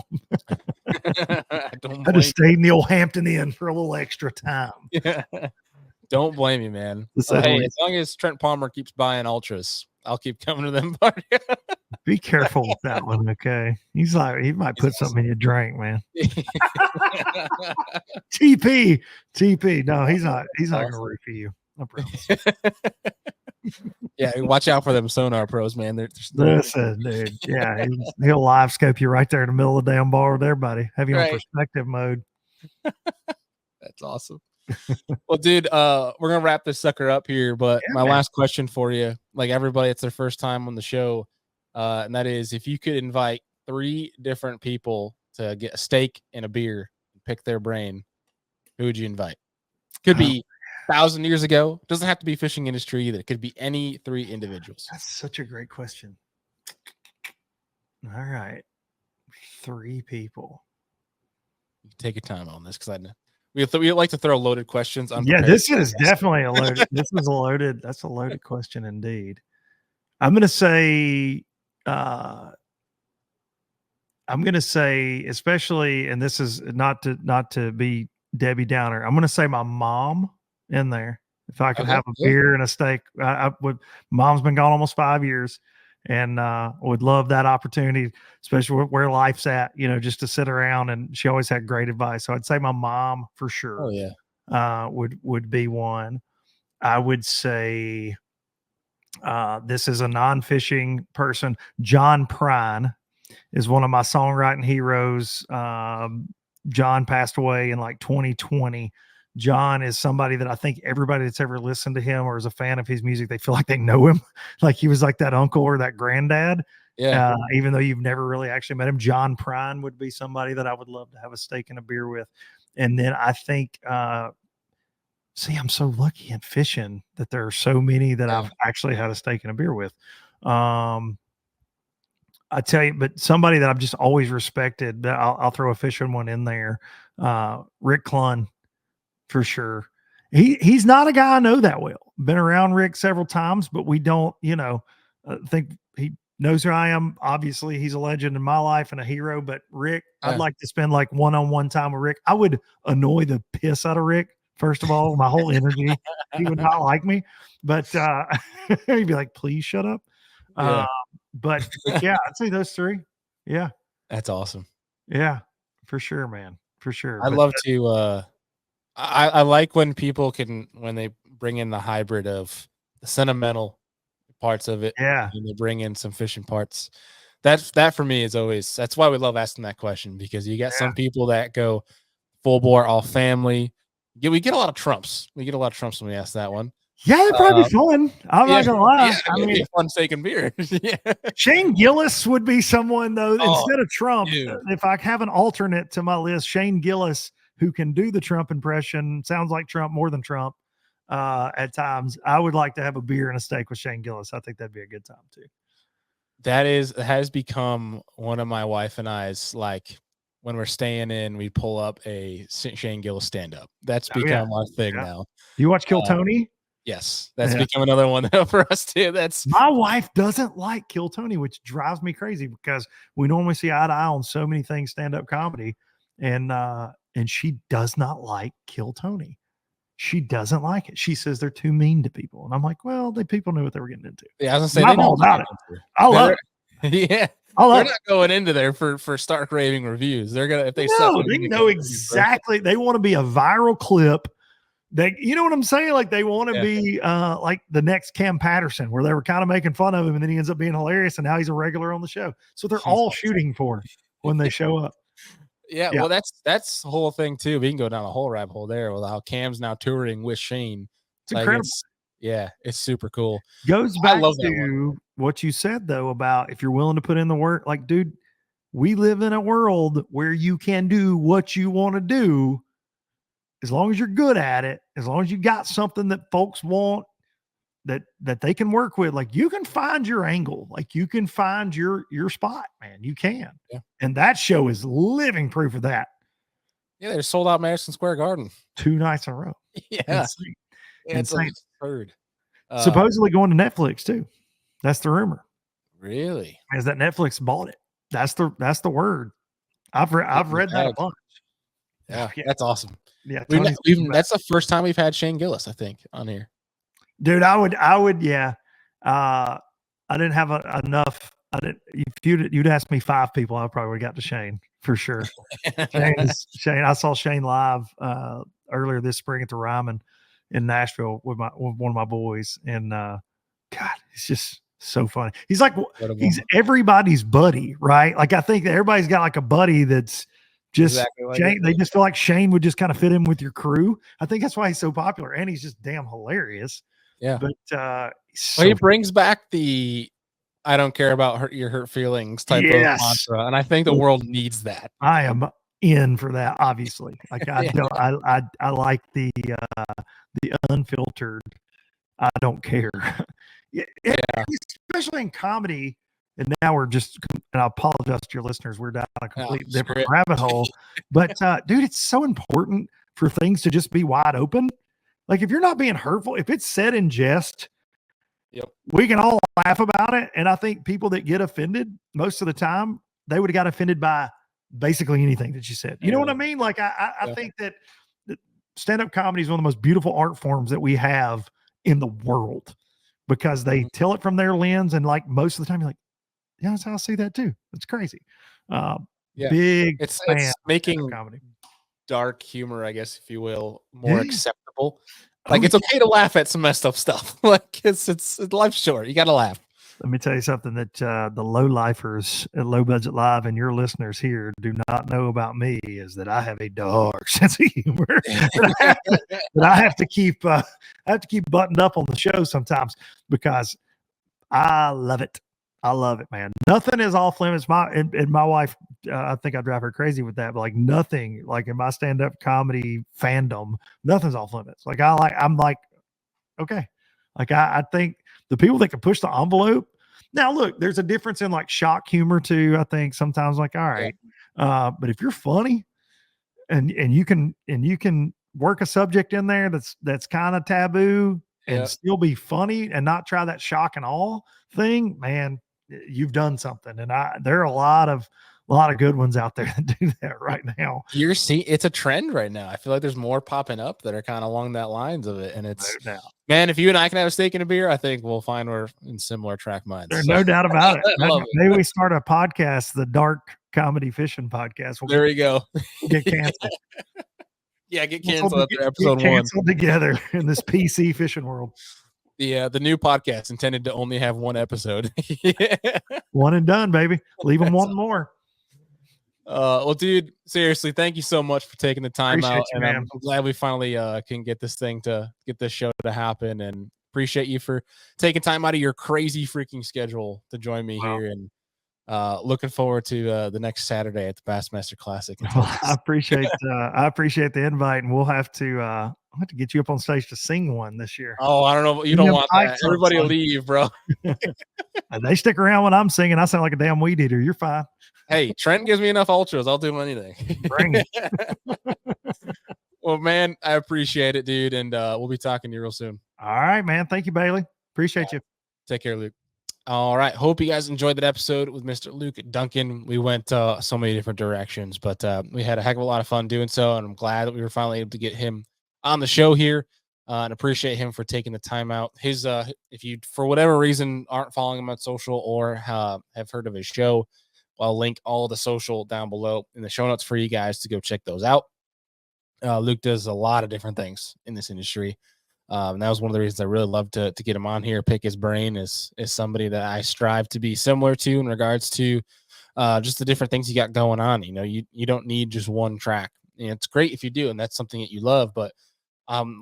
I just stayed in the old Hampton Inn for a little extra time. Yeah. Don't blame me, man. Hey, as long as Trent Palmer keeps buying ultras, I'll keep coming to them parties. Be careful with that one, okay? He might put something in your drink, man. TP. No, he's not gonna root for you. I promise. Yeah, watch out for them sonar pros, man. Listen, dude. Yeah, he'll live scope you right there in the middle of the damn bar with everybody. Have you on perspective mode. That's awesome. Well, dude, we're gonna wrap this sucker up here, but my last question for you, like everybody, it's their first time on the show, and that is, if you could invite 3 different people to get a steak and a beer, pick their brain, who would you invite? Could be 1,000 years ago. Doesn't have to be fishing industry either. It could be any 3 individuals. That's such a great question. All right, 3 people. Take your time on this because I know we like to throw loaded questions on. Yeah, this is definitely a loaded. This is a loaded. That's a loaded question indeed. I'm gonna say, especially, and this is not to be Debbie Downer. I'm gonna say my mom in there. If I could have a beer and a steak, I would. Mom's been gone almost 5 years, and would love that opportunity, especially where life's at. Just to sit around, and she always had great advice. So I'd say my mom for sure. Oh yeah, would be one. I would say this is a non-fishing person. John Prine is one of my songwriting heroes. John passed away in like 2020. John is somebody that I think everybody that's ever listened to him or is a fan of his music, they feel like they know him. Like he was like that uncle or that granddad. Yeah. Even though you've never really actually met him. John Prine would be somebody that I would love to have a steak and a beer with. And then I think, see, I'm so lucky in fishing that there are so many that I've actually had a steak and a beer with. I tell you, but somebody that I've just always respected, that I'll throw a fishing one in there. Rick Clunn, for sure. He's not a guy I know that well. Been around Rick several times, but we don't, think he knows who I am. Obviously, he's a legend in my life and a hero. But Rick, I'd like to spend like one-on-one time with Rick. I would annoy the piss out of Rick. First of all, my whole energy, he would not like me. But he'd be like, "Please shut up." But yeah, I'd say those 3. Yeah, that's awesome. Yeah, for sure, man, for sure. I'd I like when people when they bring in the hybrid of the sentimental parts of it, Yeah. and they bring in some fishing parts. That for me is always that's why we love asking that question, because you got some people that go full bore, all family. Yeah, we get a lot of trumps. We get a lot of trumps when we ask that one. Yeah, it'd probably be fun. I'm Yeah, not gonna lie. yeah, I it'd be mean, a fun steak and beer. Yeah. Shane Gillis would be someone though, Oh, instead of Trump. dude. If I have an alternate to my list, Shane Gillis, who can do the Trump impression, sounds like Trump more than Trump at times. I would like to have a beer and a steak with Shane Gillis. I think that'd be a good time too. That has become one of my wife and I's, like, when we're staying in, we pull up a Shane Gillis stand up. That's Oh yeah, become our thing yeah. now. Do you watch Kill Uh, Tony? yes, that's Yeah. become another one for us too. That's My wife doesn't like Kill Tony, which drives me crazy because we normally see eye to eye on so many things stand-up comedy, and she does not like Kill Tony. She doesn't like it. She says they're too mean to people, and I'm like, well, the people knew what they were getting into. yeah, I was gonna say And they I'm know all what they're about it. getting into. I love it. Yeah, I they're love it. not going into there for stark raving reviews. They're gonna if they suck. No, they're they gonna know get reviews, right? exactly. They want to be a viral clip. They, you know what I'm saying? Like they want to Yeah. be like the next Cam Patterson, where they were kind of making fun of him, and then he ends up being hilarious, and now he's a regular on the show. So they're He's all awesome. shooting for when they show up. Yeah, Yeah. well, that's the whole thing too. We can go down a whole rabbit hole there with how Cam's now touring with Shane. It's incredible. It's super cool. Goes I back love that one. to what you said though about if you're willing to put in the work. Like, dude, we live in a world where you can do what you want to do as long as you're good at it, as long as you got something that folks want that they can work with. Like you can find your angle, like you can find your spot, man. You can. Yeah. And that show is living proof of that. Yeah, they're sold out Madison Square Garden 2 nights in a row. Yeah, Insane. it's Insane. absurd. Supposedly going to Netflix too. That's the rumor. Really? Is that Netflix bought it? That's the word. I've read that a bunch. Yeah, that's awesome. Yeah, that's the first time we've had Shane Gillis, I think, on here. Dude, I would, yeah. I didn't have enough. I didn't. If you'd asked me 5 people, I probably would have got to Shane for sure. Shane. I saw Shane live earlier this spring at the Ryman in Nashville with one of my boys, and God, it's just so funny. He's like he's everybody's buddy, right? Like I think that everybody's got like a buddy that's just exactly like Shane. They just feel like Shane would just kind of fit in with your crew. I think that's why he's so popular, and he's just damn hilarious. Yeah, but he brings back the "I don't care about your hurt feelings" type of mantra, and I think the world needs that. I am in for that, obviously. Like I don't, I like the unfiltered. I don't care. Especially in comedy. And now we're just, and I apologize to your listeners, we're down a complete different rabbit hole. But dude, it's so important for things to just be wide open. Like if you're not being hurtful, if it's said in jest, we can all laugh about it. And I think people that get offended most of the time, they would have got offended by basically anything that you said. You know what I mean? Like I think that stand-up comedy is one of the most beautiful art forms that we have in the world because they tell it from their lens. And like most of the time you're like, yeah, that's how I see that too. It's crazy. Big it's making comedy, dark humor, I guess, if you will, more acceptable. Like it's okay to laugh at some messed up stuff. Like it's life's short. You got to laugh. Let me tell you something that the low lifers at Low Budget Live and your listeners here do not know about me is that I have a dark sense of humor that I have to keep buttoned up on the show sometimes because I love it. I love it, man. Nothing is off limits. And my wife, I think I drive her crazy with that, but like nothing, like in my stand-up comedy fandom, nothing's off limits. Like I'm like, okay. Like I think the people that can push the envelope. Now, look, there's a difference in like shock humor too. I think sometimes like, all right. But if you're funny and you can work a subject in there that's kind of taboo and still be funny and not try that shock and awe thing, man, you've done something. And there are a lot of good ones out there that do that right now. You're seeing it's a trend right now. I feel like there's more popping up that are kind of along that lines of it. And it's man, if you and I can have a steak and a beer, I think we'll find we're in similar track minds. There's no doubt about it. Maybe we start a podcast, the Dark Comedy Fishing Podcast. There we go. We'll get canceled. Yeah, get Canceled canceled after episode one. canceled together in this PC fishing world. The new podcast intended to only have one episode. One and done, baby. Leave them wanting more. Well, dude, seriously, thank you so much for taking the time Appreciate out, you, and I'm man. glad we finally can get this show to happen, and appreciate you for taking time out of your crazy freaking schedule to join me Wow. here, and looking forward to the next Saturday at the Bassmaster Classic in Well, Texas. I appreciate the invite, and we'll have to get you up on stage to sing one this year. Oh, I don't know. You Give don't me them want that. pipes up, Everybody will son. leave, bro. They stick around when I'm singing. I sound like a damn weed eater. You're fine. Hey, Trent gives me enough ultras. I'll do anything. Bring it. Well, man, I appreciate it, dude, and we'll be talking to you real soon. All right, man. Thank you, Bailey. Appreciate you. Take care, Luke. All right. Hope you guys enjoyed that episode with Mr. Luke Dunkin. We went so many different directions, but we had a heck of a lot of fun doing so, and I'm glad that we were finally able to get him on the show here, and appreciate him for taking the time out. His if you for whatever reason aren't following him on social or have heard of his show, I'll link all the social down below in the show notes for you guys to go check those out. Luke does a lot of different things in this industry. And that was one of the reasons I really love to get him on here, pick his brain is somebody that I strive to be similar to in regards to just the different things you got going on. You know, you don't need just one track. You know, it's great if you do, and that's something that you love. But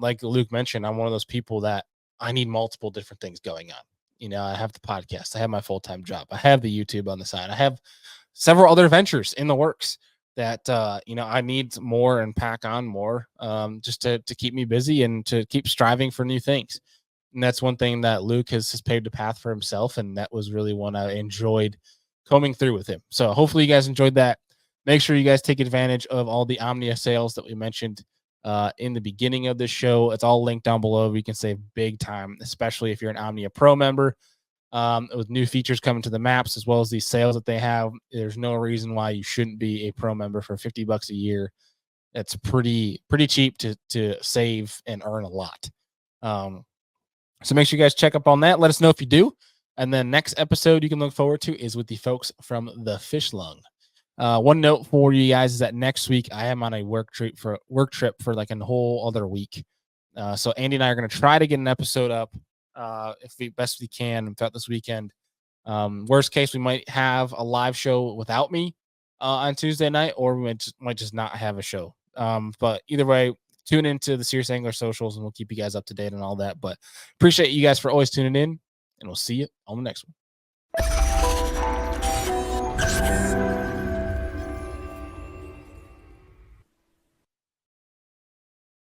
like Luke mentioned, I'm one of those people that I need multiple different things going on. You know, I have the podcast, I have my full-time job, I have the YouTube on the side, I have several other ventures in the works that I need more and pack on more just to keep me busy and to keep striving for new things. And that's one thing that Luke has paved a path for himself, and that was really one I enjoyed combing through with him. So hopefully you guys enjoyed that. Make sure you guys take advantage of all the Omnia sales that we mentioned in the beginning of this show. It's all linked down below. You can save big time, especially if you're an Omnia Pro member. With new features coming to the maps as well as these sales that they have, there's no reason why you shouldn't be a pro member for $50 a year. It's pretty cheap to save and earn a lot. So make sure you guys check up on that. Let us know if you do. And then next episode you can look forward to is with the folks from the Fish Lung. One note for you guys is that next week I am on a work trip for like a whole other week. So Andy and I are going to try to get an episode up if we best we can throughout this weekend. Worst case, we might have a live show without me on Tuesday night, or we might just not have a show. But either way, tune into the Serious Angler socials and we'll keep you guys up to date on all that. But appreciate you guys for always tuning in, and we'll see you on the next one.